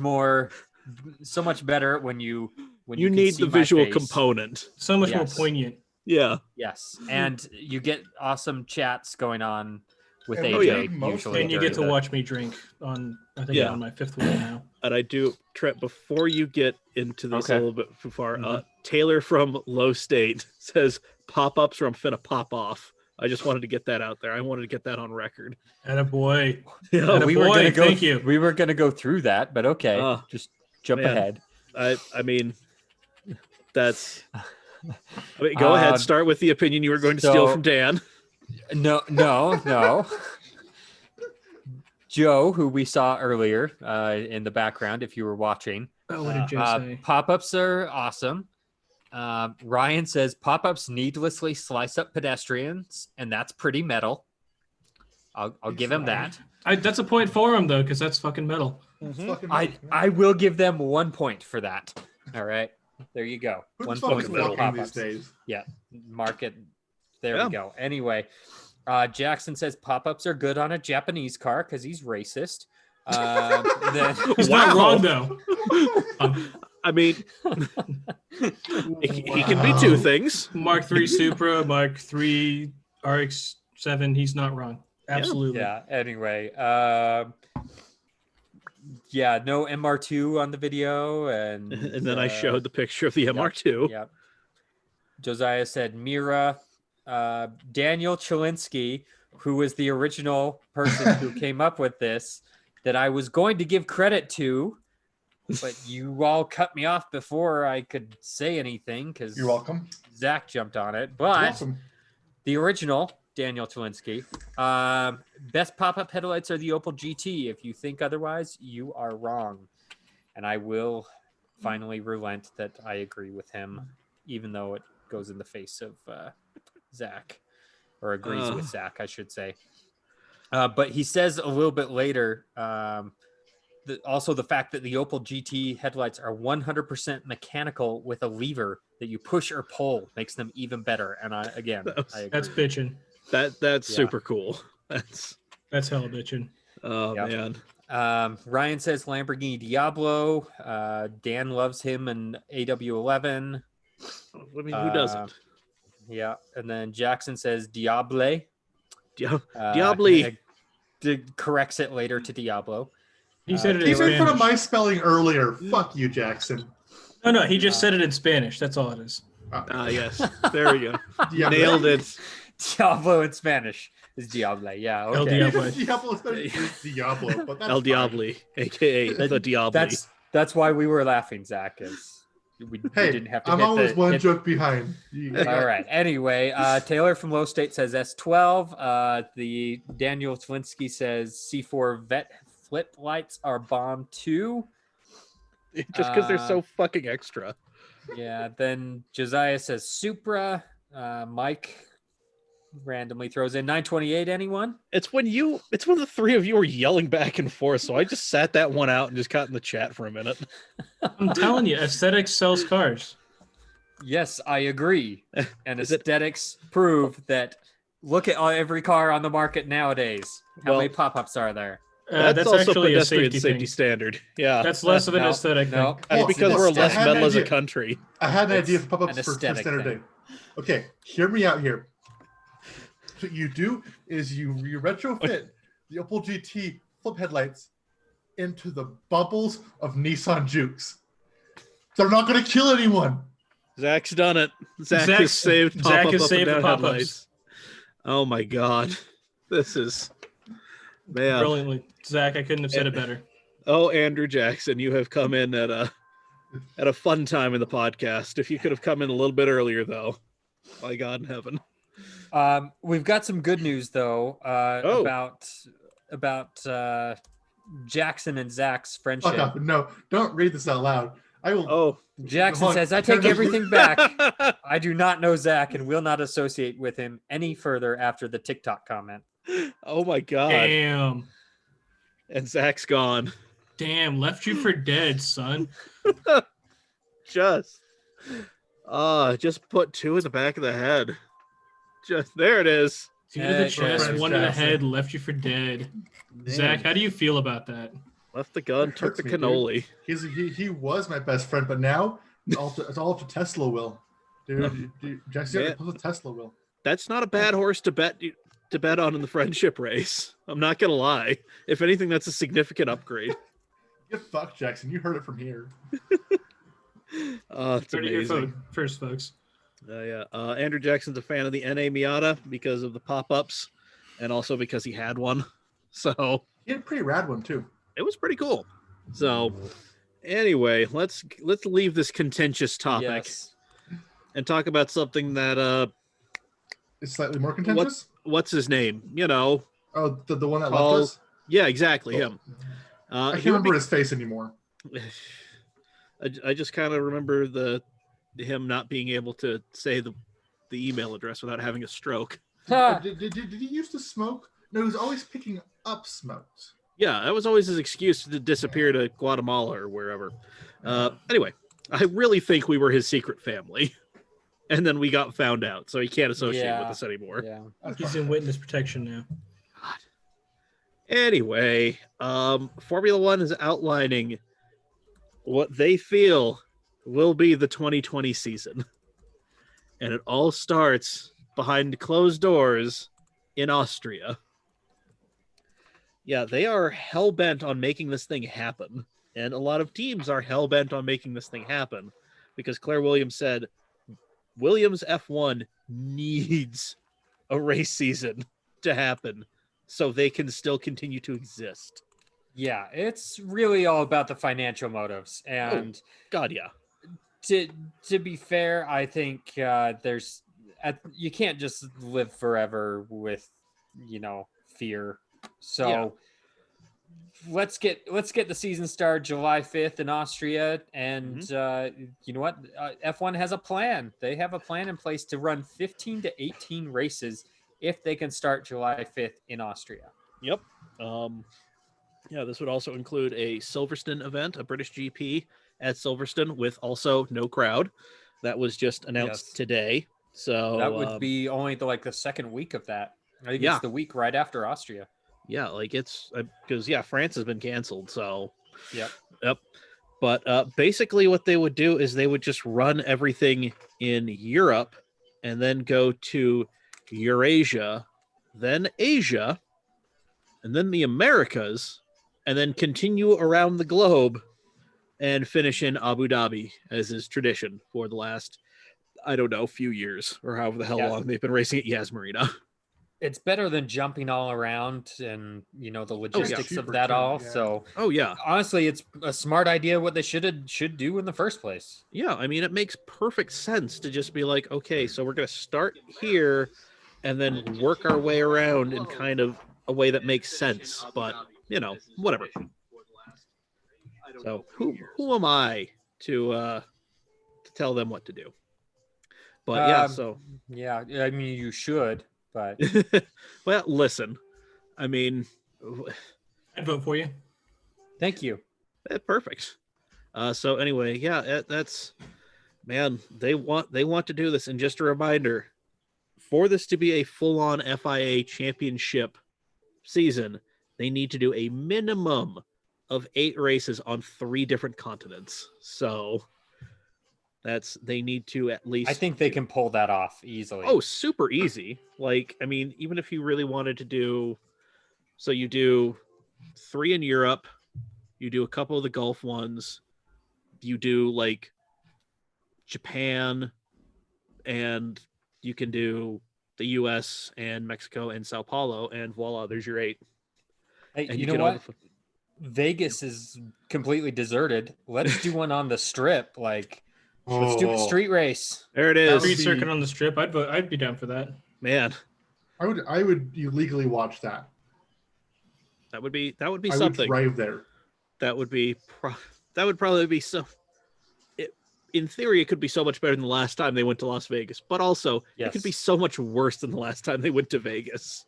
better when you need the visual component. So much more poignant. Yeah. Yes, and you get awesome chats going on with AJ usually, and you get to watch me drink on. I think I'm on my 5th one now. And I do, Trent, before you get into this a little bit too far, Taylor from Low State says pop-ups or I'm finna pop off. I just wanted to get that out there. I wanted to get that on record. Attaboy. Yeah, we were going to go through that, but okay. Just jump ahead. I mean, that's... go ahead. Start with the opinion you were going to steal from Dan. No. Joe, who we saw earlier in the background, if you were watching. Oh, what did Joe say? Pop-ups are awesome. Ryan says pop-ups needlessly slice up pedestrians, and that's pretty metal. I'll give him that. That's a point for him, though, because that's fucking metal. I will give them 1 point for that. All right. There you go. Who's 1 point for metal pop-ups. these days? Yeah. Mark it. There we go. Anyway, Jackson says pop-ups are good on a Japanese car because he's racist. He's not wrong, though. I mean, he can be two things. Mark III Supra, Mark III RX-7. He's not wrong. Absolutely. Yeah. Anyway, no MR2 on the video, and then I showed the picture of the MR2. Yeah. Josiah said Mira. Daniel Chilinsky, who was the original person who came up with this, that I was going to give credit to, but you all cut me off before I could say anything because you're welcome. Zach jumped on it. But the original Daniel Twinsky. Best pop-up headlights are the Opel GT. If you think otherwise, you are wrong. And I will finally relent that I agree with him, even though it goes in the face of Zach, or agrees with Zach, I should say. But he says a little bit later, also the fact that the Opel GT headlights are 100% mechanical with a lever that you push or pull makes them even better. And I agree. That's bitching. That's super cool. That's hella bitching. Oh man. Ryan says Lamborghini Diablo. Dan loves him in AW11. I mean, who doesn't? Yeah, and then Jackson says Diable. Diabli. Corrects it later to Diablo. He said it in in Spanish. He made fun of my spelling earlier. Fuck you, Jackson. No, he just said it in Spanish. That's all it is. Yes. There we go. Nailed it. Diablo in Spanish is Diable. Yeah, okay. El Diablo. Diablo is Diablo, but that's El Diabli, a.k.a. the Diabli. That's why we were laughing, Zach, is we didn't have to I'm always one joke behind. All right. Anyway, Taylor from Low State says S12. The Daniel Twinsky says C4 Vet flip lights are bomb too. Just because they're so fucking extra. Yeah. Then Josiah says Supra. Mike randomly throws in 928. Anyone? It's when the three of you were yelling back and forth, so I just sat that one out and just got in the chat for a minute. I'm telling you, aesthetics sells cars. Yes, I agree. And aesthetics prove that. Look at every car on the market nowadays. How many pop-ups are there? That's also actually a safety standard. Yeah, that's less of an aesthetic thing. That's because we're less metal as a country. I had an idea for pop-ups for standard day. Okay, hear me out here. What you do is you retrofit the Opel GT flip headlights into the bubbles of Nissan Jukes. They're not going to kill anyone. Zach's done it. Zach has saved pop-up headlights. Oh my god, this is brilliantly, Zach. I couldn't have said it better. Oh, Andrew Jackson, you have come in at a fun time in the podcast. If you could have come in a little bit earlier, though, my God in heaven. We've got some good news though about Jackson and Zach's friendship. Fuck up. No, don't read this out loud. I will. Oh, Jackson says, "I take everything back. I do not know Zach and will not associate with him any further after the TikTok comment." Oh my God! Damn. And Zach's gone. Damn, left you for dead, son. Just put two in the back of the head. Just there it is. Two to the chest, one to the head, left you for dead. Man. Zach, how do you feel about that? Left the gun, took the cannoli. He was my best friend, but now it's all up to Tesla will. Dude, Jackson put a Tesla will. That's not a bad horse to bet on in the friendship race. I'm not gonna lie. If anything, that's a significant upgrade. Get fucked, Jackson. You heard it from here. It's amazing. First, folks. Andrew Jackson's a fan of the NA Miata because of the pop-ups, and also because he had one. So he had a pretty rad one too. It was pretty cool. So anyway, let's leave this contentious topic and talk about something that is slightly more contentious. What's his name? You know. Oh, the one that left us? Yeah, exactly. Him. I can't remember his face anymore. I just kind of remember him not being able to say the email address without having a stroke. Did he used to smoke? No, he was always picking up smokes. Yeah, that was always his excuse to disappear to Guatemala or wherever. Anyway, I really think we were his secret family. And then we got found out, so he can't associate with us anymore. Yeah. He's in witness protection now. God. Anyway, Formula One is outlining what they feel will be the 2020 season. And it all starts behind closed doors in Austria. Yeah, they are hell-bent on making this thing happen. And a lot of teams are hell-bent on making this thing happen. Because Claire Williams said, Williams F1 needs a race season to happen so they can still continue to exist. Yeah, it's really all about the financial motives. And God, yeah. To be fair, I think there's you can't just live forever with, fear. So let's get the season started July 5th in Austria. And you know what? F1 has a plan. They have a plan in place to run 15 to 18 races if they can start July 5th in Austria. Yep. This would also include a Silverstone event, a British GP at Silverstone with also no crowd. That was just announced today. So that would be only the second week of that. I think it's the week right after Austria. Yeah, it's because France has been canceled. So yep. But basically, what they would do is they would just run everything in Europe, and then go to Eurasia, then Asia, and then the Americas, and then continue around the globe, and finish in Abu Dhabi, as is tradition for the last, I don't know, few years or however the hell long they've been racing at Yas Marina. It's better than jumping all around and, the logistics of that all. Yeah. So, honestly, it's a smart idea what they should do in the first place. Yeah, I mean, it makes perfect sense to just be like, okay, so we're going to start here and then work our way around in kind of a way that makes sense. But, whatever. So who am I to tell them what to do? But I mean, you should. But well, listen, I mean, I'd vote for you. Thank you. Perfect. So anyway, that's man. They want to do this, and just a reminder, for this to be a full-on FIA championship season, they need to do a minimum of 8 races on 3 different continents. So they need to at least. I think they can pull that off easily. Oh, super easy. I mean, even if you really wanted to do, so you do 3 in Europe, you do a couple of the Gulf ones, you do Japan, and you can do the US and Mexico and Sao Paulo, and voila, there's your 8. Hey, you know what? Vegas is completely deserted. Let's do one on the Strip. Let's do a street race. There it is. Street circuit on the Strip. I'd be down for that. Man, I would illegally watch that. That would be something. I would drive there. That would probably be so. In theory, it could be so much better than the last time they went to Las Vegas, but also it could be so much worse than the last time they went to Vegas.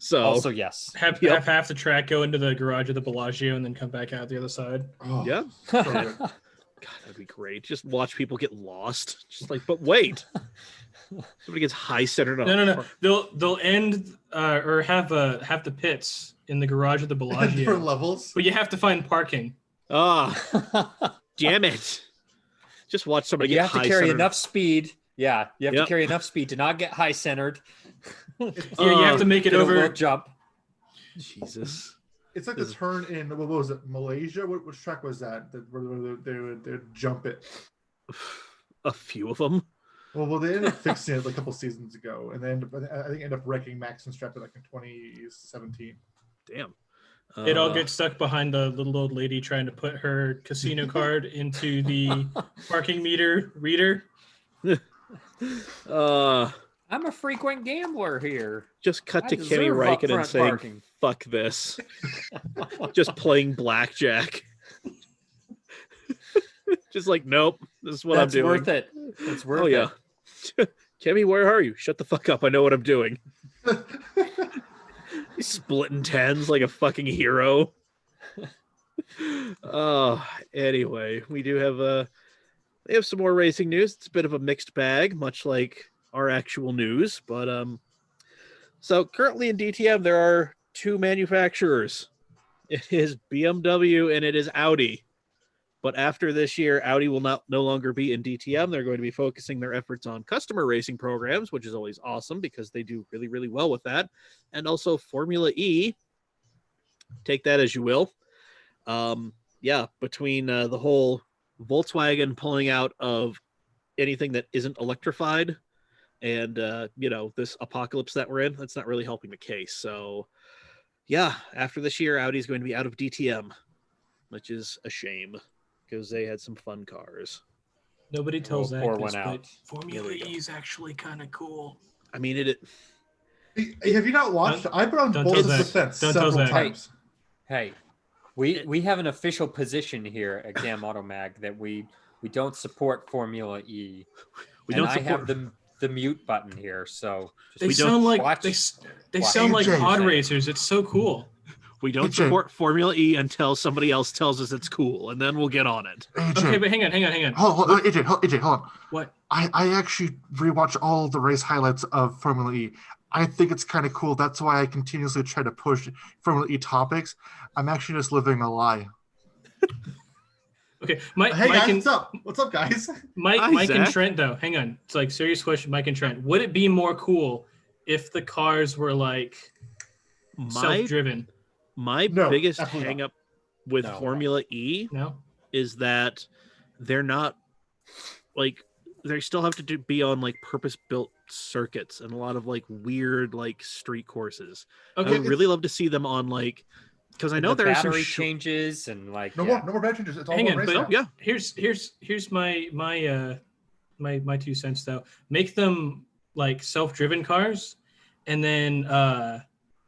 So also yes, have half the track go into the garage of the Bellagio and then come back out the other side. Oh, yeah. God, that'd be great. Just watch people get lost. Just but wait, somebody gets high centered on. No. They'll end or have the pits in the garage of the Bellagio. Different levels, but you have to find parking. Damn it! Just watch somebody. You have to carry enough speed. Yeah, you have to carry enough speed to not get high centered. You have to make it over. Jump. Jesus. It's like the turn in, what was it, Malaysia? Which track was that? Where they would jump it? A few of them. Well, they ended up fixing it a couple seasons ago, and then I think ended up wrecking Max and Strap in 2017. Damn. It all gets stuck behind the little old lady trying to put her casino card into the parking meter reader. I'm a frequent gambler here. Just cut to Kimi Räikkönen saying, parking. Fuck this. Just playing blackjack. Just nope, this is what I'm doing. Worth it. It's worth it. Oh, yeah. Kimi, where are you? Shut the fuck up. I know what I'm doing. He's splitting tens like a fucking hero. Anyway, we have some more racing news. It's a bit of a mixed bag, much like our actual news, but so currently in DTM there are 2 manufacturers. It is BMW and it is Audi. But after this year, Audi will no longer be in DTM. They're going to be focusing their efforts on customer racing programs, which is always awesome because they do really, really well with that. And also Formula E. Take that as you will. Between the whole Volkswagen pulling out of anything that isn't electrified and, this apocalypse that we're in, that's not really helping the case. So, after this year, Audi's going to be out of DTM, which is a shame because they had some fun cars. Nobody tells We'll that pour this, one but out. Formula E is actually kind of cool. I mean, it. Have you not watched? I've been on both sides of the fence several times. Hey, we have an official position here at Cam Automag that we don't support Formula E. I have the mute button here, so they sound like they sound like pod racers. It's so cool. We don't support Formula E until somebody else tells us it's cool, and then we'll get on it. AJ. Okay, but hang on. Hold on, AJ, hold on. What? I actually rewatch all the race highlights of Formula E. I think it's kind of cool. That's why I continuously try to push Formula E topics. I'm actually just living a lie. Okay, hey guys, what's up? What's up, guys? Mike and Trent, though. Hang on. It's like serious question, Mike and Trent. Would it be more cool if the cars were like self-driven? My biggest hang up with Formula E is that they're not like they still have to be on like purpose-built circuits and a lot of like weird like street courses. Okay, I would really love to see them on like because I know there are some battery changes and like no more battery changes. It's all hang on, but yeah. Here's my 2 cents though. Make them like self-driven cars, and then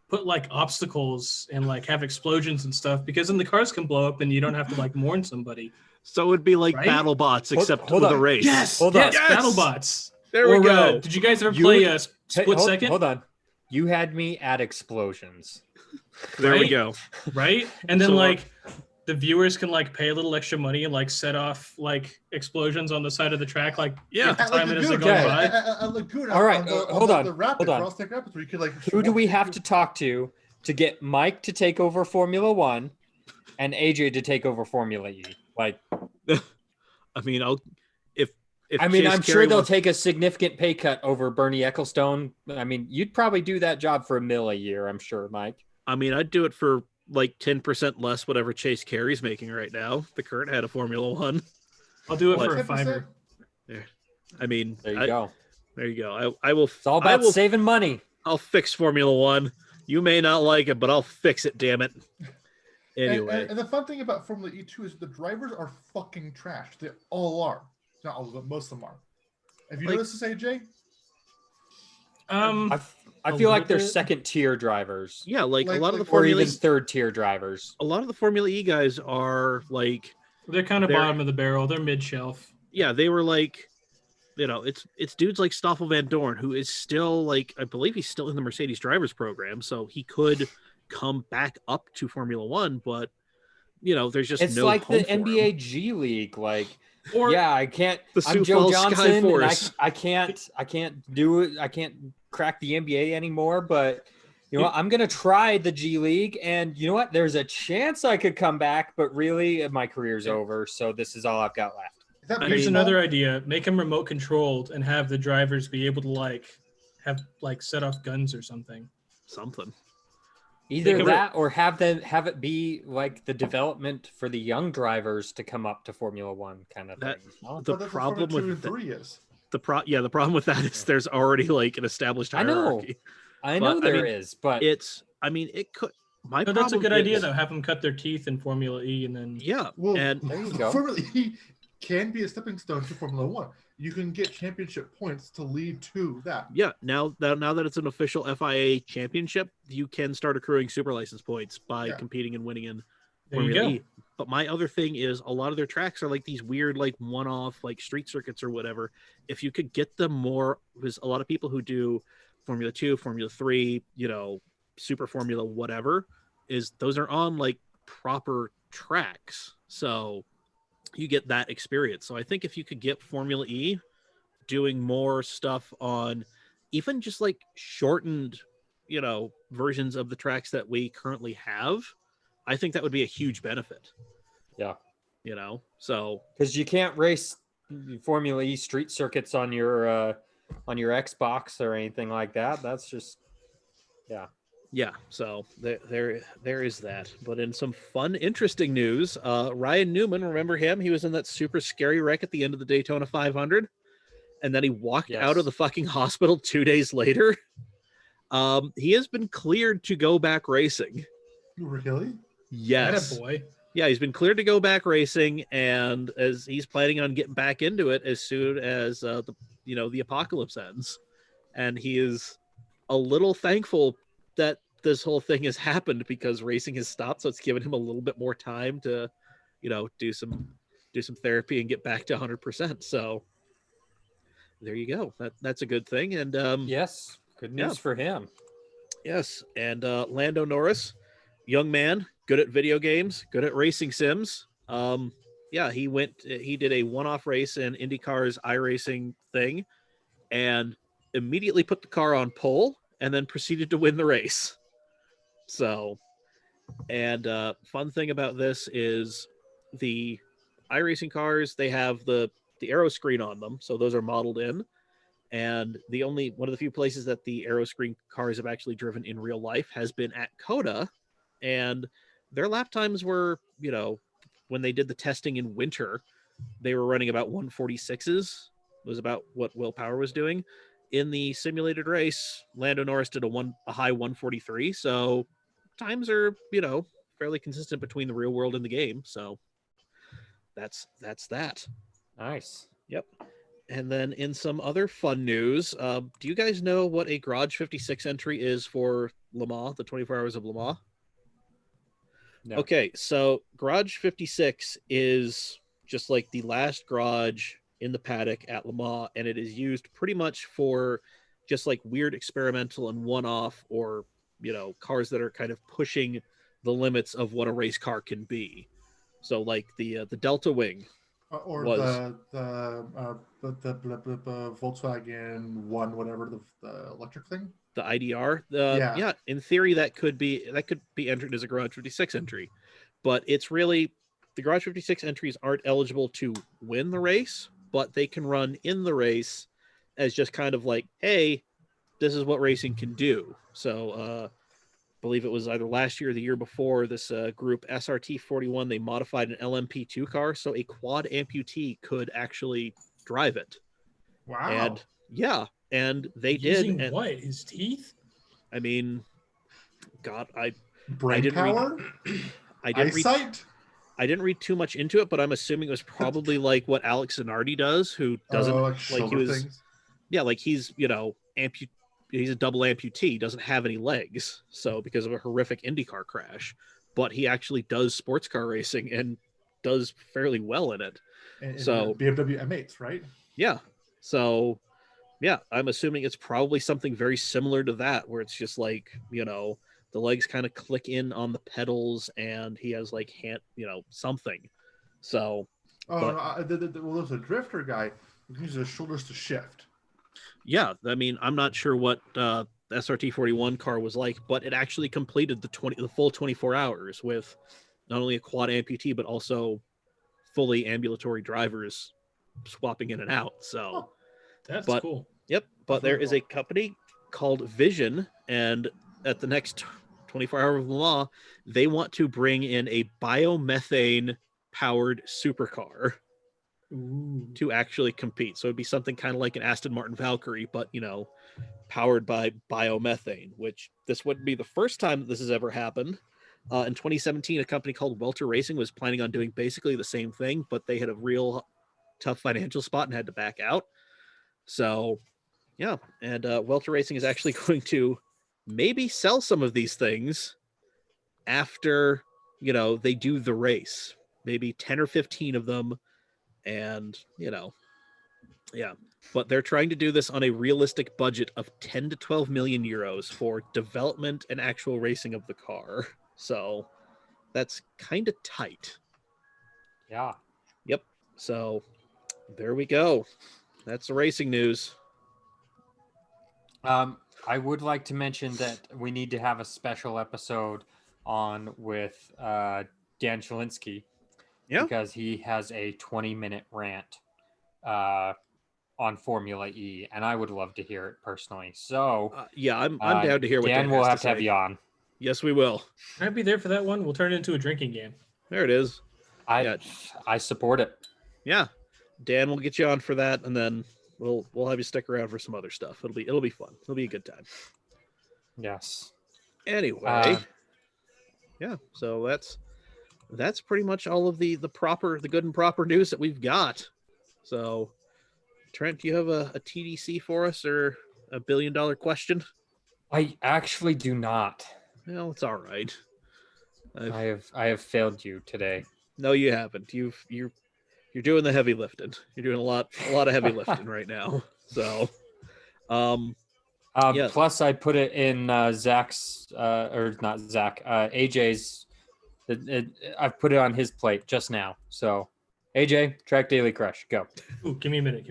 put like obstacles and like have explosions and stuff, because then the cars can blow up and you don't have to like mourn somebody. So it would be like battle bots, except with a race. Yes, battle bots. There we go. Did you guys ever play Split Second? Hold on. You had me at explosions. There we go. Right? And then like the viewers can like pay a little extra money and like set off like explosions on the side of the track. Like time it as they go by. All right, hold on. Where you could, like, who do we have to talk to get Mike to take over Formula One and AJ to take over Formula E? Like, I mean, I'm sure they'll take a significant pay cut over Bernie Ecclestone. I mean, you'd probably do that job for $1 million a year, I'm sure, Mike. I mean, I'd do it for like 10% less whatever Chase Carey's making right now, the current head of Formula One. I'll do it for a $5. Yeah. I mean, there you go. There you go. I will. It's all about saving money. I'll fix Formula One. You may not like it, but I'll fix it. Damn it. Anyway, and the fun thing about Formula E2 is the drivers are fucking trash. They all are. Not all of them, most of them are. Have you noticed this, AJ? I feel like they're second tier drivers. Yeah, like a lot of the Formula or even third tier drivers. A lot of the Formula E guys are like they're kind of bottom of the barrel. They're mid shelf. Yeah, they were like, it's dudes like Stoffel Van Dorn, who is still like, I believe he's still in the Mercedes drivers program, so he could come back up to Formula One, but there's just it's no like home the for NBA him. G League, like. Or I can't. I'm Joe Johnson. And I can't do it. I can't crack the NBA anymore. But what? I'm gonna try the G League, and you know what? There's a chance I could come back, but really, my career's over. So this is all I've got left. Here's another idea: make them remote controlled and have the drivers be able to have set off guns or something. Either that or have it be like the development for the young drivers to come up to Formula One kind of thing. The problem with the problem with that is there's already like an established hierarchy. I know there is, but it could. That's a good idea though. Have them cut their teeth in Formula E and then and there you go. Formula E can be a stepping stone to Formula One. You can get championship points to lead to that. Yeah, now that it's an official FIA championship, you can start accruing super license points by competing and winning in Formula E. But my other thing is a lot of their tracks are like these weird, like one-off, like street circuits or whatever. If you could get them more, because a lot of people who do Formula 2, Formula 3, Super Formula, whatever, those are on like proper tracks. So you get that experience. So I think if you could get Formula E doing more stuff on even just like shortened, versions of the tracks that we currently have, I think that would be a huge benefit. Yeah. So because you can't race Formula E street circuits on your Xbox or anything like that. That's just, Yeah, so there is that. But in some fun, interesting news, Ryan Newman, remember him? He was in that super scary wreck at the end of the Daytona 500, and then he walked out of the fucking hospital 2 days later. He has been cleared to go back racing. Really? Yes. Boy. Yeah, he's been cleared to go back racing, and as he's planning on getting back into it as soon as the apocalypse ends. And he is a little thankful that this whole thing has happened because racing has stopped, so it's given him a little bit more time to, do some therapy and get back to 100%. So there you go. That's a good thing. And yes, good news for him. Yes, and Lando Norris, young man, good at video games, good at racing sims. He did a one-off race in IndyCar's iRacing thing, and immediately put the car on pole, and then proceeded to win the race. So, and fun thing about this is the iRacing cars, they have the aero screen on them, so those are modeled in. And one of the few places that the aero screen cars have actually driven in real life has been at COTA, and their lap times were, when they did the testing in winter, they were running about 146s, was about what Will Power was doing. In the simulated race, Lando Norris did a high 143, so times are, fairly consistent between the real world and the game. So that's that. Nice. Yep. And then in some other fun news, do you guys know what a Garage 56 entry is for Le Mans, the 24 Hours of Le Mans? No. Okay, so Garage 56 is just like the last garage in the paddock at Le Mans, and it is used pretty much for just like weird experimental and one-off, or cars that are kind of pushing the limits of what a race car can be. So like the Delta Wing. Or the Volkswagen One, whatever, the electric thing. The IDR. Yeah. In theory, that could be entered as a Garage 56 entry, but it's really, the Garage 56 entries aren't eligible to win the race, but they can run in the race as just kind of like, hey, this is what racing can do. So believe it was either last year or the year before, this group SRT 41, they modified an LMP2 car, so a quad amputee could actually drive it. Wow. And yeah, and they Using did. What, his teeth? I mean, God, brain power? Eyesight? I didn't read too much into it, but I'm assuming it was probably like what Alex Zanardi does, who doesn't like he was things. Yeah, like he's, he's a double amputee, doesn't have any legs, so because of a horrific IndyCar crash, but he actually does sports car racing and does fairly well in it. And so BMW M8s, right? Yeah. So yeah, I'm assuming it's probably something very similar to that, where it's just like, the legs kind of click in on the pedals, and he has like hand, something. So. There's a drifter guy who uses his shoulders to shift. Yeah, I mean, I'm not sure what the SRT 41 car was like, but it actually completed the full 24 hours with not only a quad amputee, but also fully ambulatory drivers swapping in and out. So that's cool. Yep. But there is a company called Vision, and at the next 24 Hours of Le Mans, they want to bring in a biomethane powered supercar. Ooh. To actually compete. So it'd be something kind of like an Aston Martin Valkyrie, but powered by biomethane, which this wouldn't be the first time that this has ever happened. In 2017, a company called Welter Racing was planning on doing basically the same thing, but they had a real tough financial spot and had to back out. So yeah, and Welter Racing is actually going to maybe sell some of these things after they do the race, maybe 10 or 15 of them. And yeah, but they're trying to do this on a realistic budget of 10 to 12 million euros for development and actual racing of the car. So that's kind of tight. Yeah. Yep. So there we go. That's the racing news. I would like to mention that we need to have a special episode on with Dan Chalinsky. Yeah. Because he has a 20-minute rant on Formula E, and I would love to hear it personally. So yeah, I'm down to hear what Dan will have to have you on. Yes, we will. Can I be there for that one? We'll turn it into a drinking game. There it is. I support it. Yeah, Dan will get you on for that, and then we'll have you stick around for some other stuff. It'll be fun. It'll be a good time. Yes. Anyway, yeah. So that's pretty much all of the good and proper news that we've got. So, Trent, do you have a TDC for us or a $1 billion question? I actually do not. Well, it's all right. I have failed you today. No, you haven't. You're doing the heavy lifting. You're doing a lot of heavy lifting right now. So, yeah. Plus, I put it in Zach's or not Zach, AJ's. I've put it on his plate just now. So, AJ, track Daily Crush, go. Ooh, give me a minute.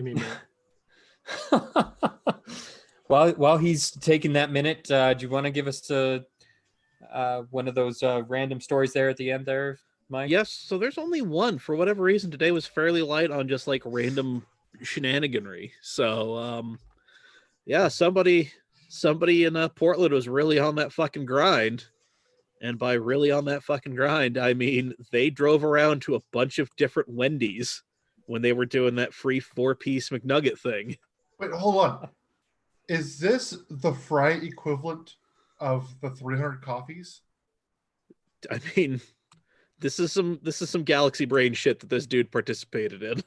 While he's taking that minute, do you want to give us one of those random stories there at the end there, Mike? Yes. So there's only one. For whatever reason, today was fairly light on just like random shenaniganry. So, yeah, somebody in Portland was really on that fucking grind. And by really on that fucking grind, I mean they drove around to a bunch of different Wendy's when they were doing that free 4-piece McNugget thing. Wait, hold on. Is this the fry equivalent of the 300 coffees? I mean, this is some galaxy brain shit that this dude participated in.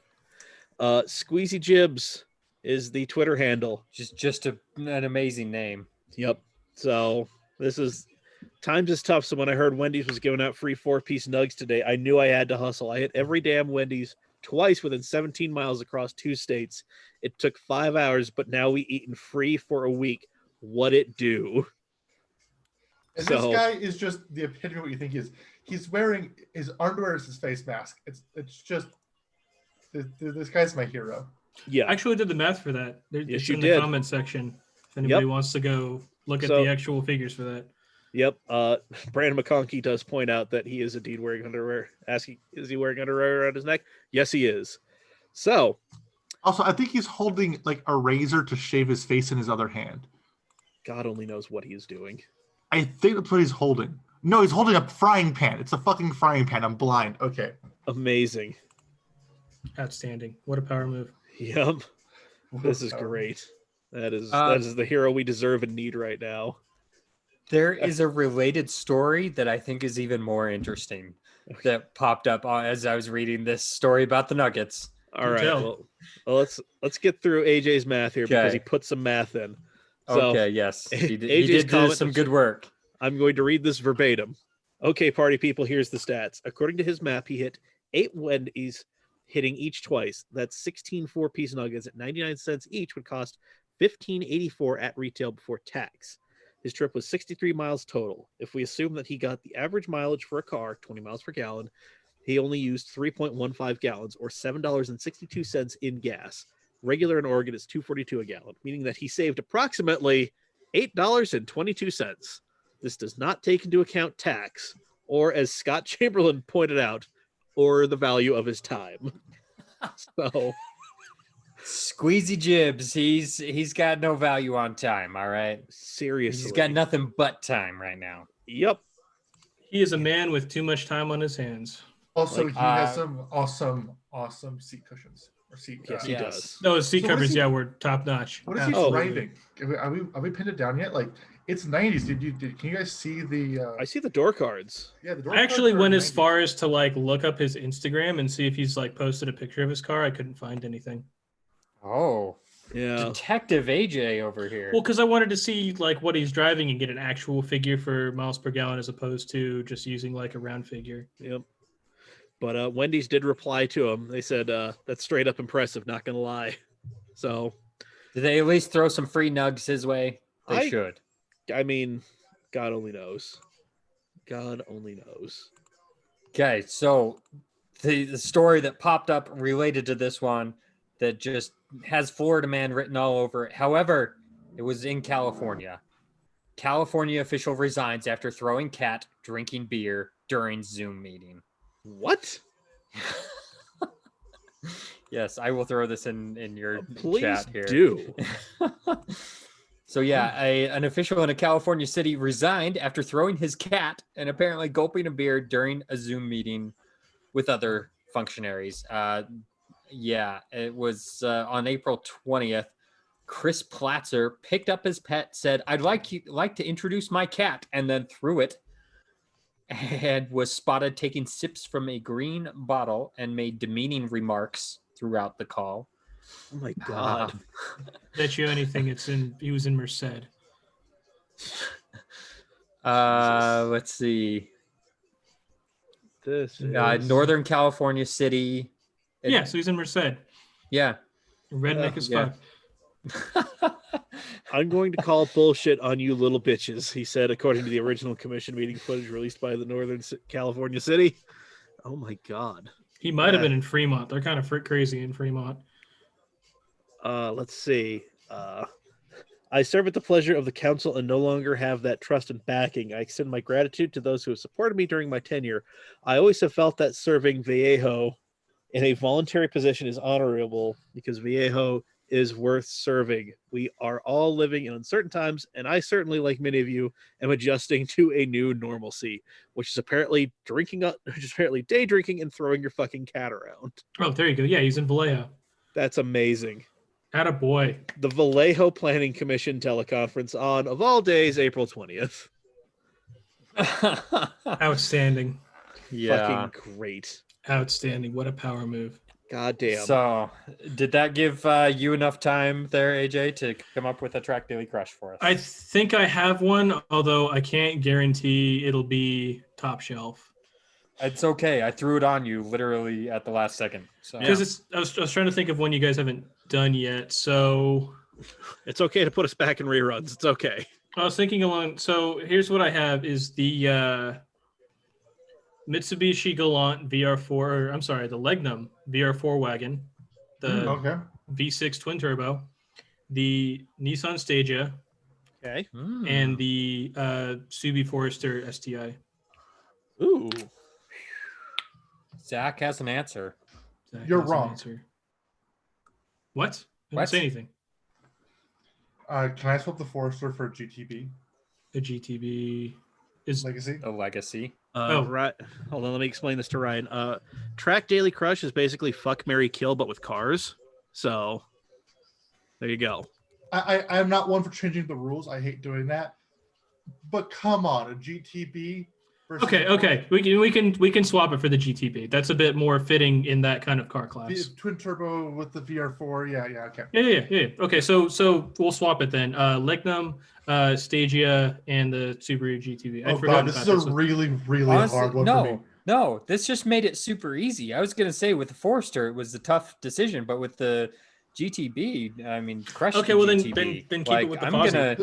Squeezy Jibs is the Twitter handle. Just an amazing name. Yep. So times is tough. So when I heard Wendy's was giving out free 4-piece nugs today, I knew I had to hustle. I hit every damn Wendy's twice within 17 miles across 2 states. It took 5 hours, but now we eating free for a week. What it do? And this guy is just the epitome of what you think he is. He's wearing his underwear as his face mask. It's just this guy's my hero. Yeah, I actually did the math for that. It's in the comment section. If anybody wants to go look at the actual figures for that. Yep. Brandon McConkey does point out that he is indeed wearing underwear. Asking, is he wearing underwear around his neck? Yes, he is. So. Also, I think he's holding like a razor to shave his face in his other hand. God only knows what he is doing. I think that's what he's holding. No, he's holding a frying pan. It's a fucking frying pan. I'm blind. Okay. Amazing. Outstanding. What a power move. Yep. This is great. That is the hero we deserve and need right now. There is a related story that I think is even more interesting that popped up as I was reading this story about the Nuggets. All right. Well, let's get through AJ's math here because he put some math in. So, okay, yes. He did do some good work. I'm going to read this verbatim. Okay, party people, here's the stats. According to his map, he hit 8 Wendy's, hitting each twice. That's 16 4-piece nuggets at 99 cents each would cost $15.84 at retail before tax. His trip was 63 miles total. If we assume that he got the average mileage for a car, 20 miles per gallon, he only used 3.15 gallons or $7.62 in gas. Regular in Oregon is $2.42 a gallon, meaning that he saved approximately $8.22. This does not take into account tax, or as Scott Chamberlain pointed out, or the value of his time. So, Squeezy Jibs, he's got no value on time. All right, seriously, he's got nothing but time right now. Yep, he is a man with too much time on his hands. Also, he has some awesome seat cushions. Yes, he does. No, his seat covers, were top notch. What is he driving? Are we pinned it down yet? Like, it's 90s. Can you guys see the? I see the door cards. Yeah, the door. I actually went as far as to like look up his Instagram and see if he's like posted a picture of his car. I couldn't find anything. Oh, yeah, Detective AJ over here. Well, because I wanted to see like what he's driving and get an actual figure for miles per gallon as opposed to just using like a round figure. Yep. But Wendy's did reply to him. They said, that's straight up impressive, not going to lie. So. Did they at least throw some free nugs his way? They should. I mean, God only knows. God only knows. Okay, so the story that popped up related to this one that just has Florida man written all over it. However, it was in California. California official resigns after throwing cat drinking beer during Zoom meeting. What? Yes, I will throw this in your chat here. Do. So yeah, an official in a California city resigned after throwing his cat and apparently gulping a beer during a Zoom meeting with other functionaries. Yeah, it was on April 20th. Chris Platzer picked up his pet, said, "I'd like to introduce my cat," and then threw it. and was spotted taking sips from a green bottle and made demeaning remarks throughout the call. Oh my God. Bet you anything he was in Merced. Let's see. This is Northern California city. So he's in Merced. Yeah. Redneck as fuck. I'm going to call bullshit on you little bitches, he said, according to the original commission meeting footage released by the Northern California city. Oh my God. He might have been in Fremont. They're kind of crazy in Fremont. Let's see. I serve at the pleasure of the council and no longer have that trust and backing. I extend my gratitude to those who have supported me during my tenure. I always have felt that serving Vallejo in a voluntary position is honorable because Vallejo is worth serving. We are all living in uncertain times, and I certainly, like many of you, am adjusting to a new normalcy, which is apparently day drinking and throwing your fucking cat around. Oh, there you go. Yeah, he's in Vallejo. That's amazing. Attaboy. The Vallejo Planning Commission teleconference on, of all days, April 20th. Outstanding. Yeah. Fucking great. Outstanding. What a power move. God damn. So, did that give you enough time there, AJ, to come up with a track daily crush for us? I think I have one, although I can't guarantee it'll be top shelf. It's okay. I threw it on you literally at the last second. So because I was trying to think of one you guys haven't done yet. So it's okay to put us back in reruns. It's okay. I was thinking along. So here's what I have is the Mitsubishi Galant VR4. Or, I'm sorry, the Legnum VR4 wagon, the V6 twin turbo, the Nissan Stagia, and the Subi Forester STI. Ooh. Zach has an answer. You're wrong. What? I didn't say anything. Can I swap the Forester for a GTB? The GTB is Legacy. A Legacy. Right. Hold on, let me explain this to Ryan. Track Daily Crush is basically fuck, marry, kill, but with cars. So there you go. I'm not one for changing the rules. I hate doing that. But come on, a GTB. Okay. We can swap it for the GTB. That's a bit more fitting in that kind of car class. Twin turbo with the VR4. Yeah. Okay. Yeah. Okay, so we'll swap it then. Legnum, Stagia, and the Subaru GTB. Oh God, this is a really honestly, hard one for me. No, this just made it super easy. I was gonna say with the Forester, it was a tough decision, but with the GTB, I mean, crush. Okay, well then keep it with the Fozzie.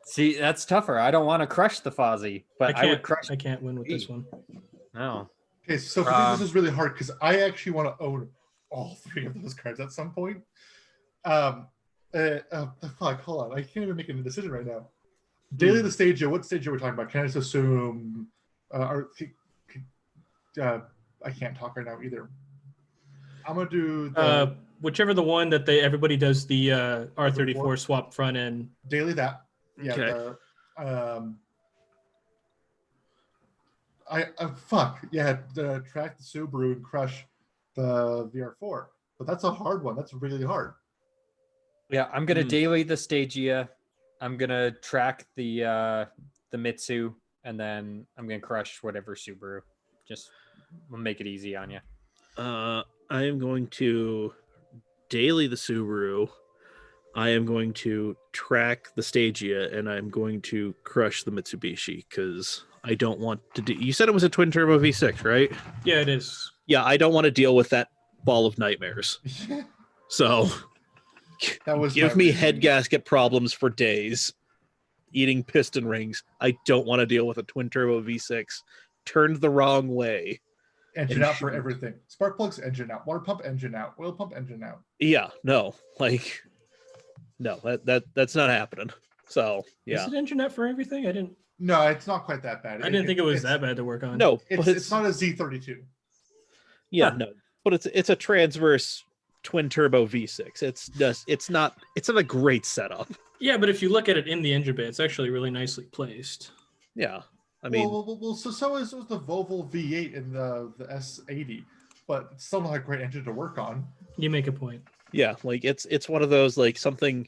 See, that's tougher. I don't want to crush the Fozzie, but I would crush. I can't win with this one. No. Okay, so for me, this is really hard because I actually want to own all three of those cards at some point. Fuck, hold on. I can't even make a decision right now. Daily the Stagia. What stage are we talking about? Can I just assume? I can't talk right now either. I'm gonna do the, whichever the one that everybody does the R34 swap front end. Daily that. Yeah. Okay. Track the Subaru and crush the VR4, but that's a hard one. That's really hard. Yeah, I'm gonna daily the Stagia. I'm gonna track the Mitsu, and then I'm gonna crush whatever Subaru. Just we'll make it easy on you. I am going to daily the Subaru. I am going to track the Stagia, and I'm going to crush the Mitsubishi because I don't want to do. You said it was a twin turbo V6, right? Yeah, it is. Yeah, I don't want to deal with that ball of nightmares. So give me head gasket problems for days, eating piston rings. I don't want to deal with a twin turbo V6 turned the wrong way. Engine out for everything. Spark plugs, engine out. Water pump, engine out. Oil pump, engine out. Yeah, no, that's not happening. So yeah, is it engine out for everything? I didn't. No, it's not quite that bad. I didn't think it was that bad to work on. No, it's not a Z32. Yeah, no, but it's a transverse twin turbo V6. It's not a great setup. Yeah, but if you look at it in the engine bay, it's actually really nicely placed. Yeah, I mean, so is the Volvo V8 and the S80, but it's still not a great engine to work on. You make a point. Yeah, like it's one of those like something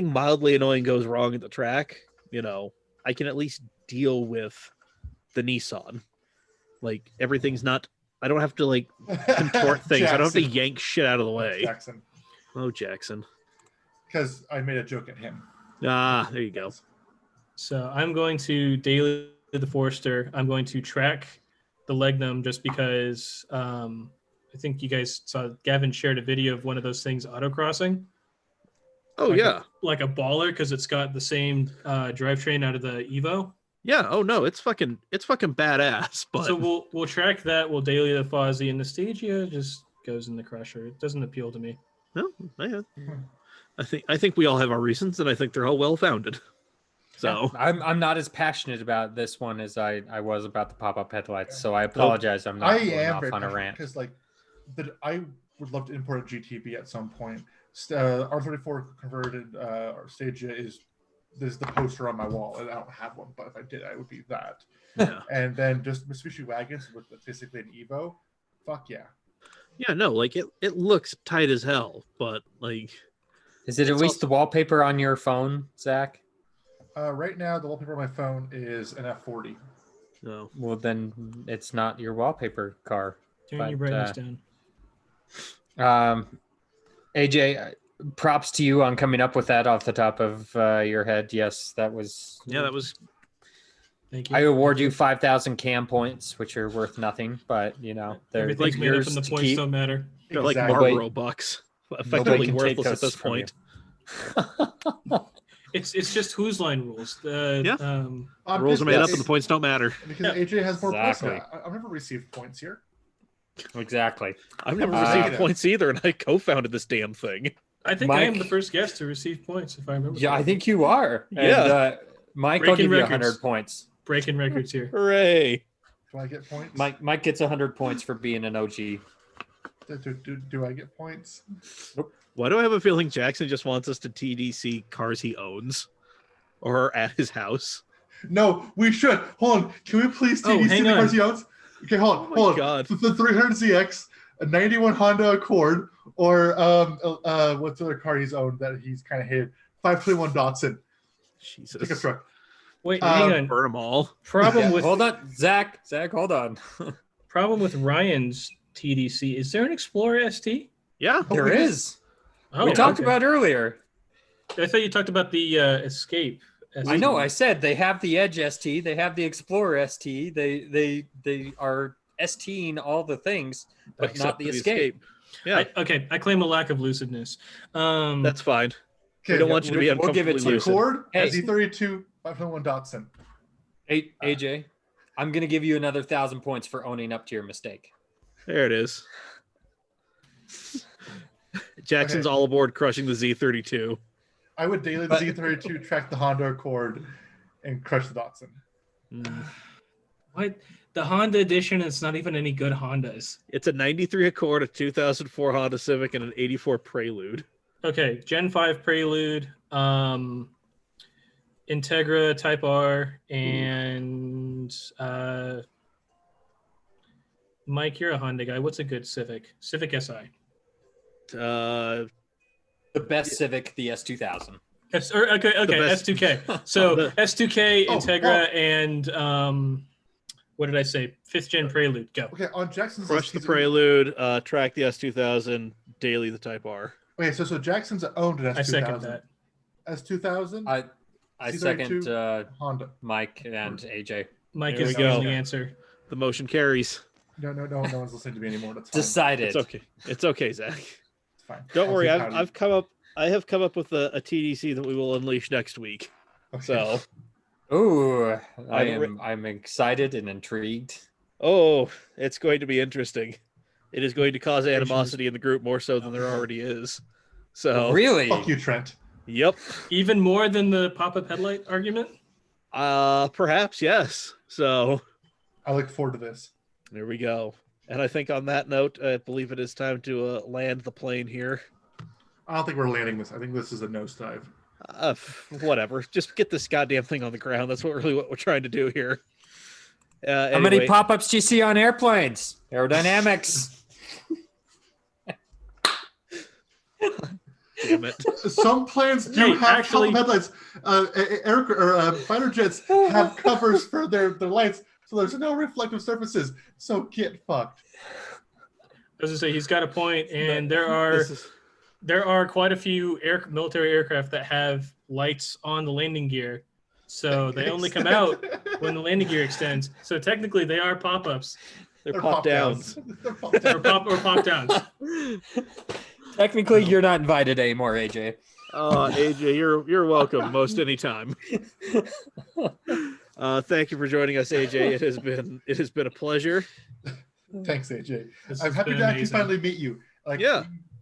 mildly annoying goes wrong at the track, I can at least deal with the Nissan. Like everything's not. I don't have to like contort things. I don't have to yank shit out of the way. Jackson. Oh, Jackson. Because I made a joke at him. Ah, there you go. So I'm going to daily the Forester. I'm going to track the Legnum just because I think you guys saw Gavin shared a video of one of those things autocrossing. Oh, like yeah. Like a baller because it's got the same drivetrain out of the Evo. Yeah. Oh no, it's fucking badass. But so we'll track that. We'll daily the Fozzie, and the Stagia just goes in the Crusher. It doesn't appeal to me. No, I think we all have our reasons, and I think they're all well founded. So yeah, I'm not as passionate about this one as I was about the pop-up headlights. So I apologize. I'm not going off on a rant because like I would love to import a GTB at some point. R34 converted Stagia is the poster on my wall, and I don't have one, but if I did, I would be that. Yeah. And then just Mitsubishi wagons with basically an Evo. Fuck yeah. Yeah, no, like it looks tight as hell, but like, is it at least the wallpaper on your phone, Zach? Right now, the wallpaper on my phone is an F40. No. Well, then it's not your wallpaper car. Turn your brightness down. AJ, props to you on coming up with that off the top of your head. Yes, that was. Yeah, that was. Thank you. I award you 5,000 CAM points, which are worth nothing, but they're everything's made up, and the points don't matter. They're like Marlboro bucks, effectively worthless at this point. It's just whose line rules. Rules are made up, and the points don't matter. Because AJ has more points. I've never received points here. Exactly. I've never received points either, and I co-founded this damn thing. I think I am the first guest to receive points, if I remember. Yeah, I think you are. Yeah. And, Mike, I'll give you 100 points. Breaking records here. Hooray. Do I get points? Mike gets 100 points for being an OG. Do I get points? Nope. Why do I have a feeling Jackson just wants us to TDC cars he owns or at his house? No, we should. Hold on. Can we please TDC the cars he owns? Okay, hold on. Hold on. God. The 300ZX, a 91 Honda Accord, or what's the other car he's owned that he's kind of hated? 521 Datsun. Jesus. Take a truck. Wait, hang on. Burn them all. Problem with hold on, Zach, hold on. Problem with Ryan's TDC. Is there an Explorer ST? Yeah, there is. Oh, we talked about earlier. I thought you talked about the Escape. ST. I know. I said they have the Edge ST. They have the Explorer ST. They are STing all the things, but not the Escape. Yeah. I claim a lack of lucidness. That's fine. Okay, we don't want you to be uncomfortably give it to lucid. Accord, Z32, 521 Datsun. Hey, AJ, I'm going to give you another 1,000 points for owning up to your mistake. There it is. Jackson's all aboard crushing the Z32. I would daily the Z32, track the Honda Accord, and crush the Datsun. What? The Honda edition, it's not even any good Hondas. It's a 93 Accord, a 2004 Honda Civic, and an 84 Prelude. Okay, Gen 5 Prelude, Integra Type R, and Mike, you're a Honda guy. What's a good Civic? Civic Si. The best Civic, the S2000. Okay, S2K. So S2K, Integra, and what did I say? 5th Gen Prelude. Go. Okay, on Jackson's crush the Prelude, track the S2000, daily the Type R. Okay, so Jackson's owned an S2000. I second that. S2000. I second Honda. Mike and AJ. Mike There is we the go. only answer. The motion carries. No one's listening to me anymore. That's fine. Decided. It's okay, Zach. It's fine. Don't worry. I have come up with a TDC that we will unleash next week. Okay. So. Ooh, I'm excited and intrigued. Oh, it's going to be interesting. It is going to cause animosity in the group more so than there already is. So really, fuck you, Trent. Yep. Even more than the pop-up headlight argument? Perhaps, yes. So I look forward to this. There we go. And I think on that note, I believe it is time to land the plane here. I don't think we're landing this. I think this is a nosedive. Whatever. Just get this goddamn thing on the ground. That's what we're trying to do here. How many pop-ups do you see on airplanes? Aerodynamics. Damn it. Some planes do have top headlights. Fighter jets have covers for their lights, so there's no reflective surfaces. So get fucked. As I say, he's got a point, and there are quite a few military aircraft that have lights on the landing gear, so they only come out when the landing gear extends. So technically, they are pop-ups. They're pop downs. Or pop downs. Technically, you're not invited anymore, AJ. AJ, you're welcome most anytime. Thank you for joining us, AJ. It has been a pleasure. Thanks, AJ. I'm happy to actually finally meet you.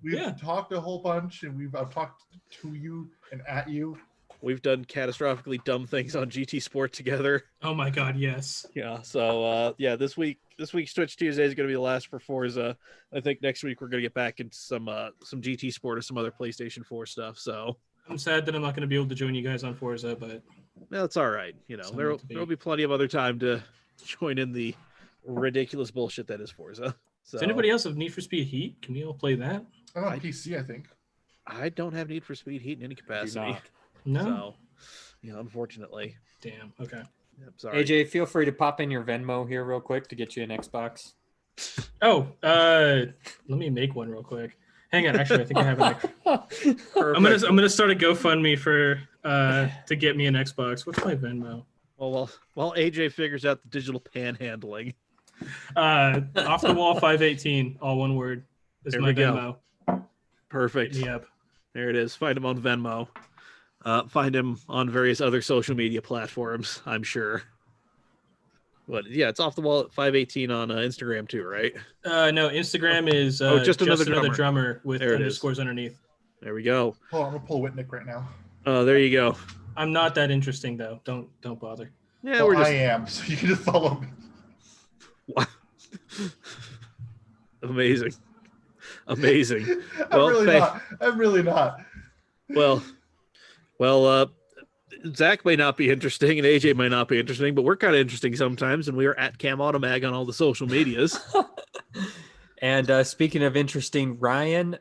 We've talked a whole bunch, and I've talked to you and at you. We've done catastrophically dumb things on GT Sport together. Oh my God, yes. Yeah. So this week's Twitch Tuesday is going to be the last for Forza. I think next week we're going to get back into some GT Sport or some other PlayStation 4 stuff. So I'm sad that I'm not going to be able to join you guys on Forza, but that's all right. There'll be plenty of other time to join in the ridiculous bullshit that is Forza. So, does anybody else have Need for Speed Heat? Can we all play that? I'm on PC, I think. I don't have Need for Speed Heat in any capacity. No. So, unfortunately. Damn. Okay. Yep, sorry. AJ, feel free to pop in your Venmo here real quick to get you an Xbox. Oh, let me make one real quick. Hang on. Actually, I think I have an. I'm gonna start a GoFundMe for to get me an Xbox. What's my Venmo? Well, while AJ figures out the digital panhandling. Off the wall 518, all one word. Is my Venmo. Perfect. Yep. There it is. Find him on Venmo. Find him on various other social media platforms, I'm sure. But yeah, it's Off the Wall at 518 on Instagram too, right? No, Instagram is just another drummer with underscores underneath. There we go. Hold on, I'm gonna pull Whitnick right now. Oh, there you go. I'm not that interesting though. Don't bother. Yeah, I am, so you can just follow me. Wow. Amazing. I'm really not. Well, Zach may not be interesting and AJ might not be interesting, but we're kind of interesting sometimes, and we are at Cam Automag on all the social medias. And speaking of interesting, Ryan,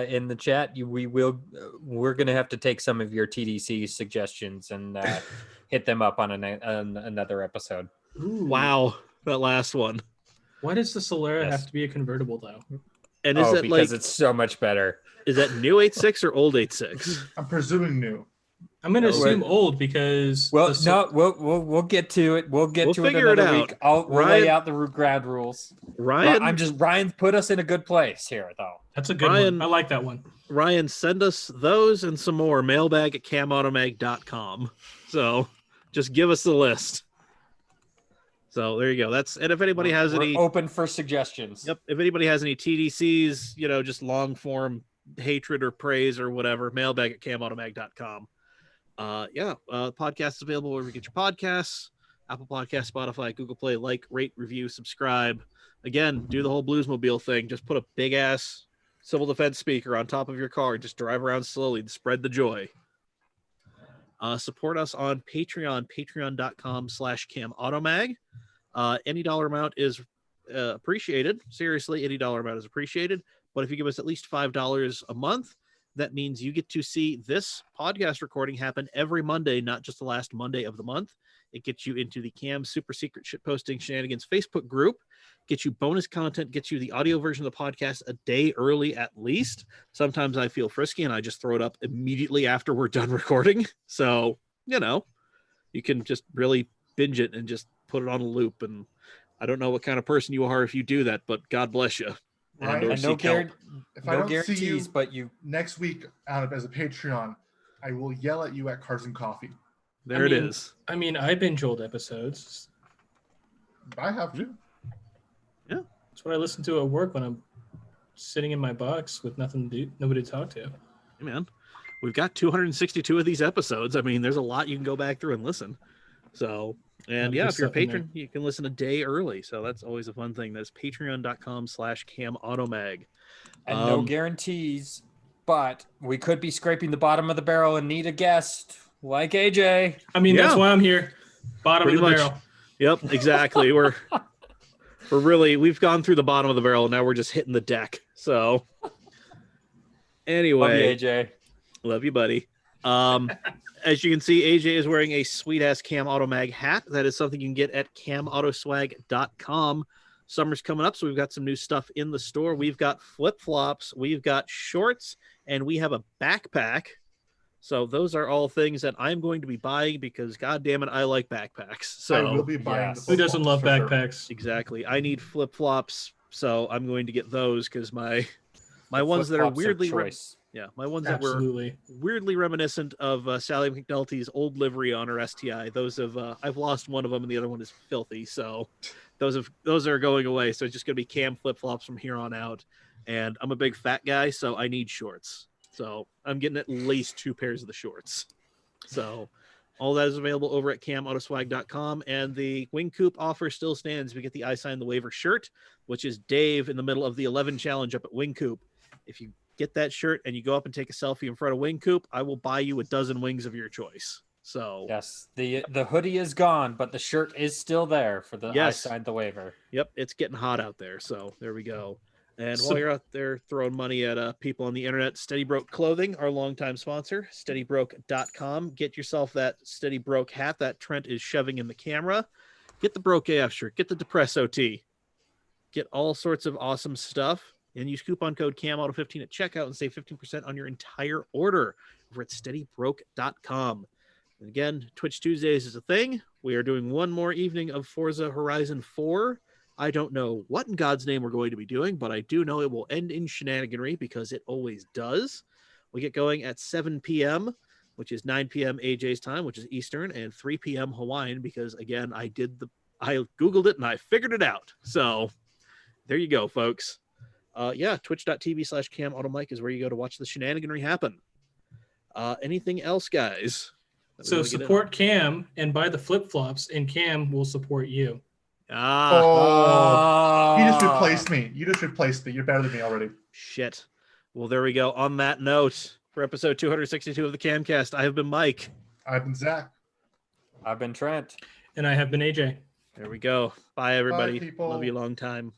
in the chat, we're gonna have to take some of your TDC suggestions and hit them up on another episode. Ooh. Wow, that last one. Why does the Solera have to be a convertible though? And is it because it's so much better? Is that new 8.6 or old 8.6? I'm presuming new. I'm going to assume old because we'll get to it. We'll to it another week. We'll lay out the ground rules. Ryan put us in a good place here, though. That's a good one. I like that one. Ryan, send us those and some more. Mailbag at camautomag.com. So just give us the list. So there you go. And if anybody has any open for suggestions. Yep. If anybody has any TDCs, just long form hatred or praise or whatever, mailbag at camautomag.com. Podcast is available wherever you get your podcasts. Apple Podcasts, Spotify, Google Play. Like, rate, review, subscribe. Again, do the whole Bluesmobile thing. Just put a big ass civil defense speaker on top of your car and just drive around slowly and spread the joy. Support us on Patreon, patreon.com/camautomag. Any dollar amount is appreciated. Seriously, any dollar amount is appreciated. But if you give us at least $5 a month, that means you get to see this podcast recording happen every Monday, not just the last Monday of the month. It gets you into the Cam Super Secret Shitposting Shenanigans Facebook group, gets you bonus content, gets you the audio version of the podcast a day early at least. Sometimes I feel frisky and I just throw it up immediately after we're done recording. So, you can just really binge it and just put it on a loop. And I don't know what kind of person you are if you do that, but God bless you. Ryan, if I don't guarantees, see you, but you next week out as a Patreon, I will yell at you at Cars and Coffee. It is. I binge old episodes. I have to. Yeah, that's what I listen to at work when I'm sitting in my box with nothing to do, nobody to talk to. Hey man, we've got 262 of these episodes. There's a lot you can go back through and listen. So. And if you're a patron, you can listen a day early. So that's always a fun thing. That's patreon.com/camautomag. And no guarantees, but we could be scraping the bottom of the barrel and need a guest like AJ. That's why I'm here. Bottom of the barrel. Yep, exactly. We've gone through the bottom of the barrel. And now we're just hitting the deck. So anyway, Love you, AJ. Love you, buddy. As you can see, AJ is wearing a sweet ass Cam Auto Mag hat. That is something you can get at camautoswag.com. Summer's coming up, so we've got some new stuff in the store. We've got flip-flops, we've got shorts, and we have a backpack. So those are all things that I'm going to be buying because, God damn it, I like backpacks. So I will be buying. Who doesn't love backpacks? Sure. Exactly. I need flip-flops, so I'm going to get those because my ones that are weirdly my ones that were weirdly reminiscent of Sally McNulty's old livery on her STI. Those have I've lost one of them and the other one is filthy. So those are going away. So it's just gonna be Cam flip-flops from here on out. And I'm a big fat guy, so I need shorts. So I'm getting at least 2 pairs of the shorts. So all that is available over at camautoswag.com. And the Wing Coop offer still stands. We get the I Sign the Waiver shirt, which is Dave in the middle of the 11 challenge up at Wing Coop. If you get that shirt and you go up and take a selfie in front of Wing Coop, I will buy you a dozen wings of your choice. So yes, the hoodie is gone, but the shirt is still there for the I Signed the Waiver. Yep, it's getting hot out there. So there we go. And while you're out there throwing money at people on the internet, Steady Broke Clothing, our longtime sponsor, steadybroke.com. Get yourself that Steady Broke hat that Trent is shoving in the camera. Get the Broke AF shirt. Get the Depress OT. Get all sorts of awesome stuff. And use coupon code CAMAUTO15 at checkout and save 15% on your entire order over at steadybroke.com. And again, Twitch Tuesdays is a thing. We are doing one more evening of Forza Horizon 4. I don't know what in God's name we're going to be doing, but I do know it will end in shenaniganry because it always does. We get going at 7 p.m., which is 9 p.m. AJ's time, which is Eastern, and 3 p.m. Hawaiian because, again, I Googled it and I figured it out. So there you go, folks. Twitch.tv/CamAutoMike is where you go to watch the shenaniganry happen. Anything else, guys? So support Cam and buy the flip-flops, and Cam will support you. You just replaced me. You're better than me already. Shit. Well, there we go. On that note, for episode 262 of the CAMcast, I have been Mike. I've been Zach. I've been Trent. And I have been AJ. There we go. Bye, everybody. Bye, people. Love you long time.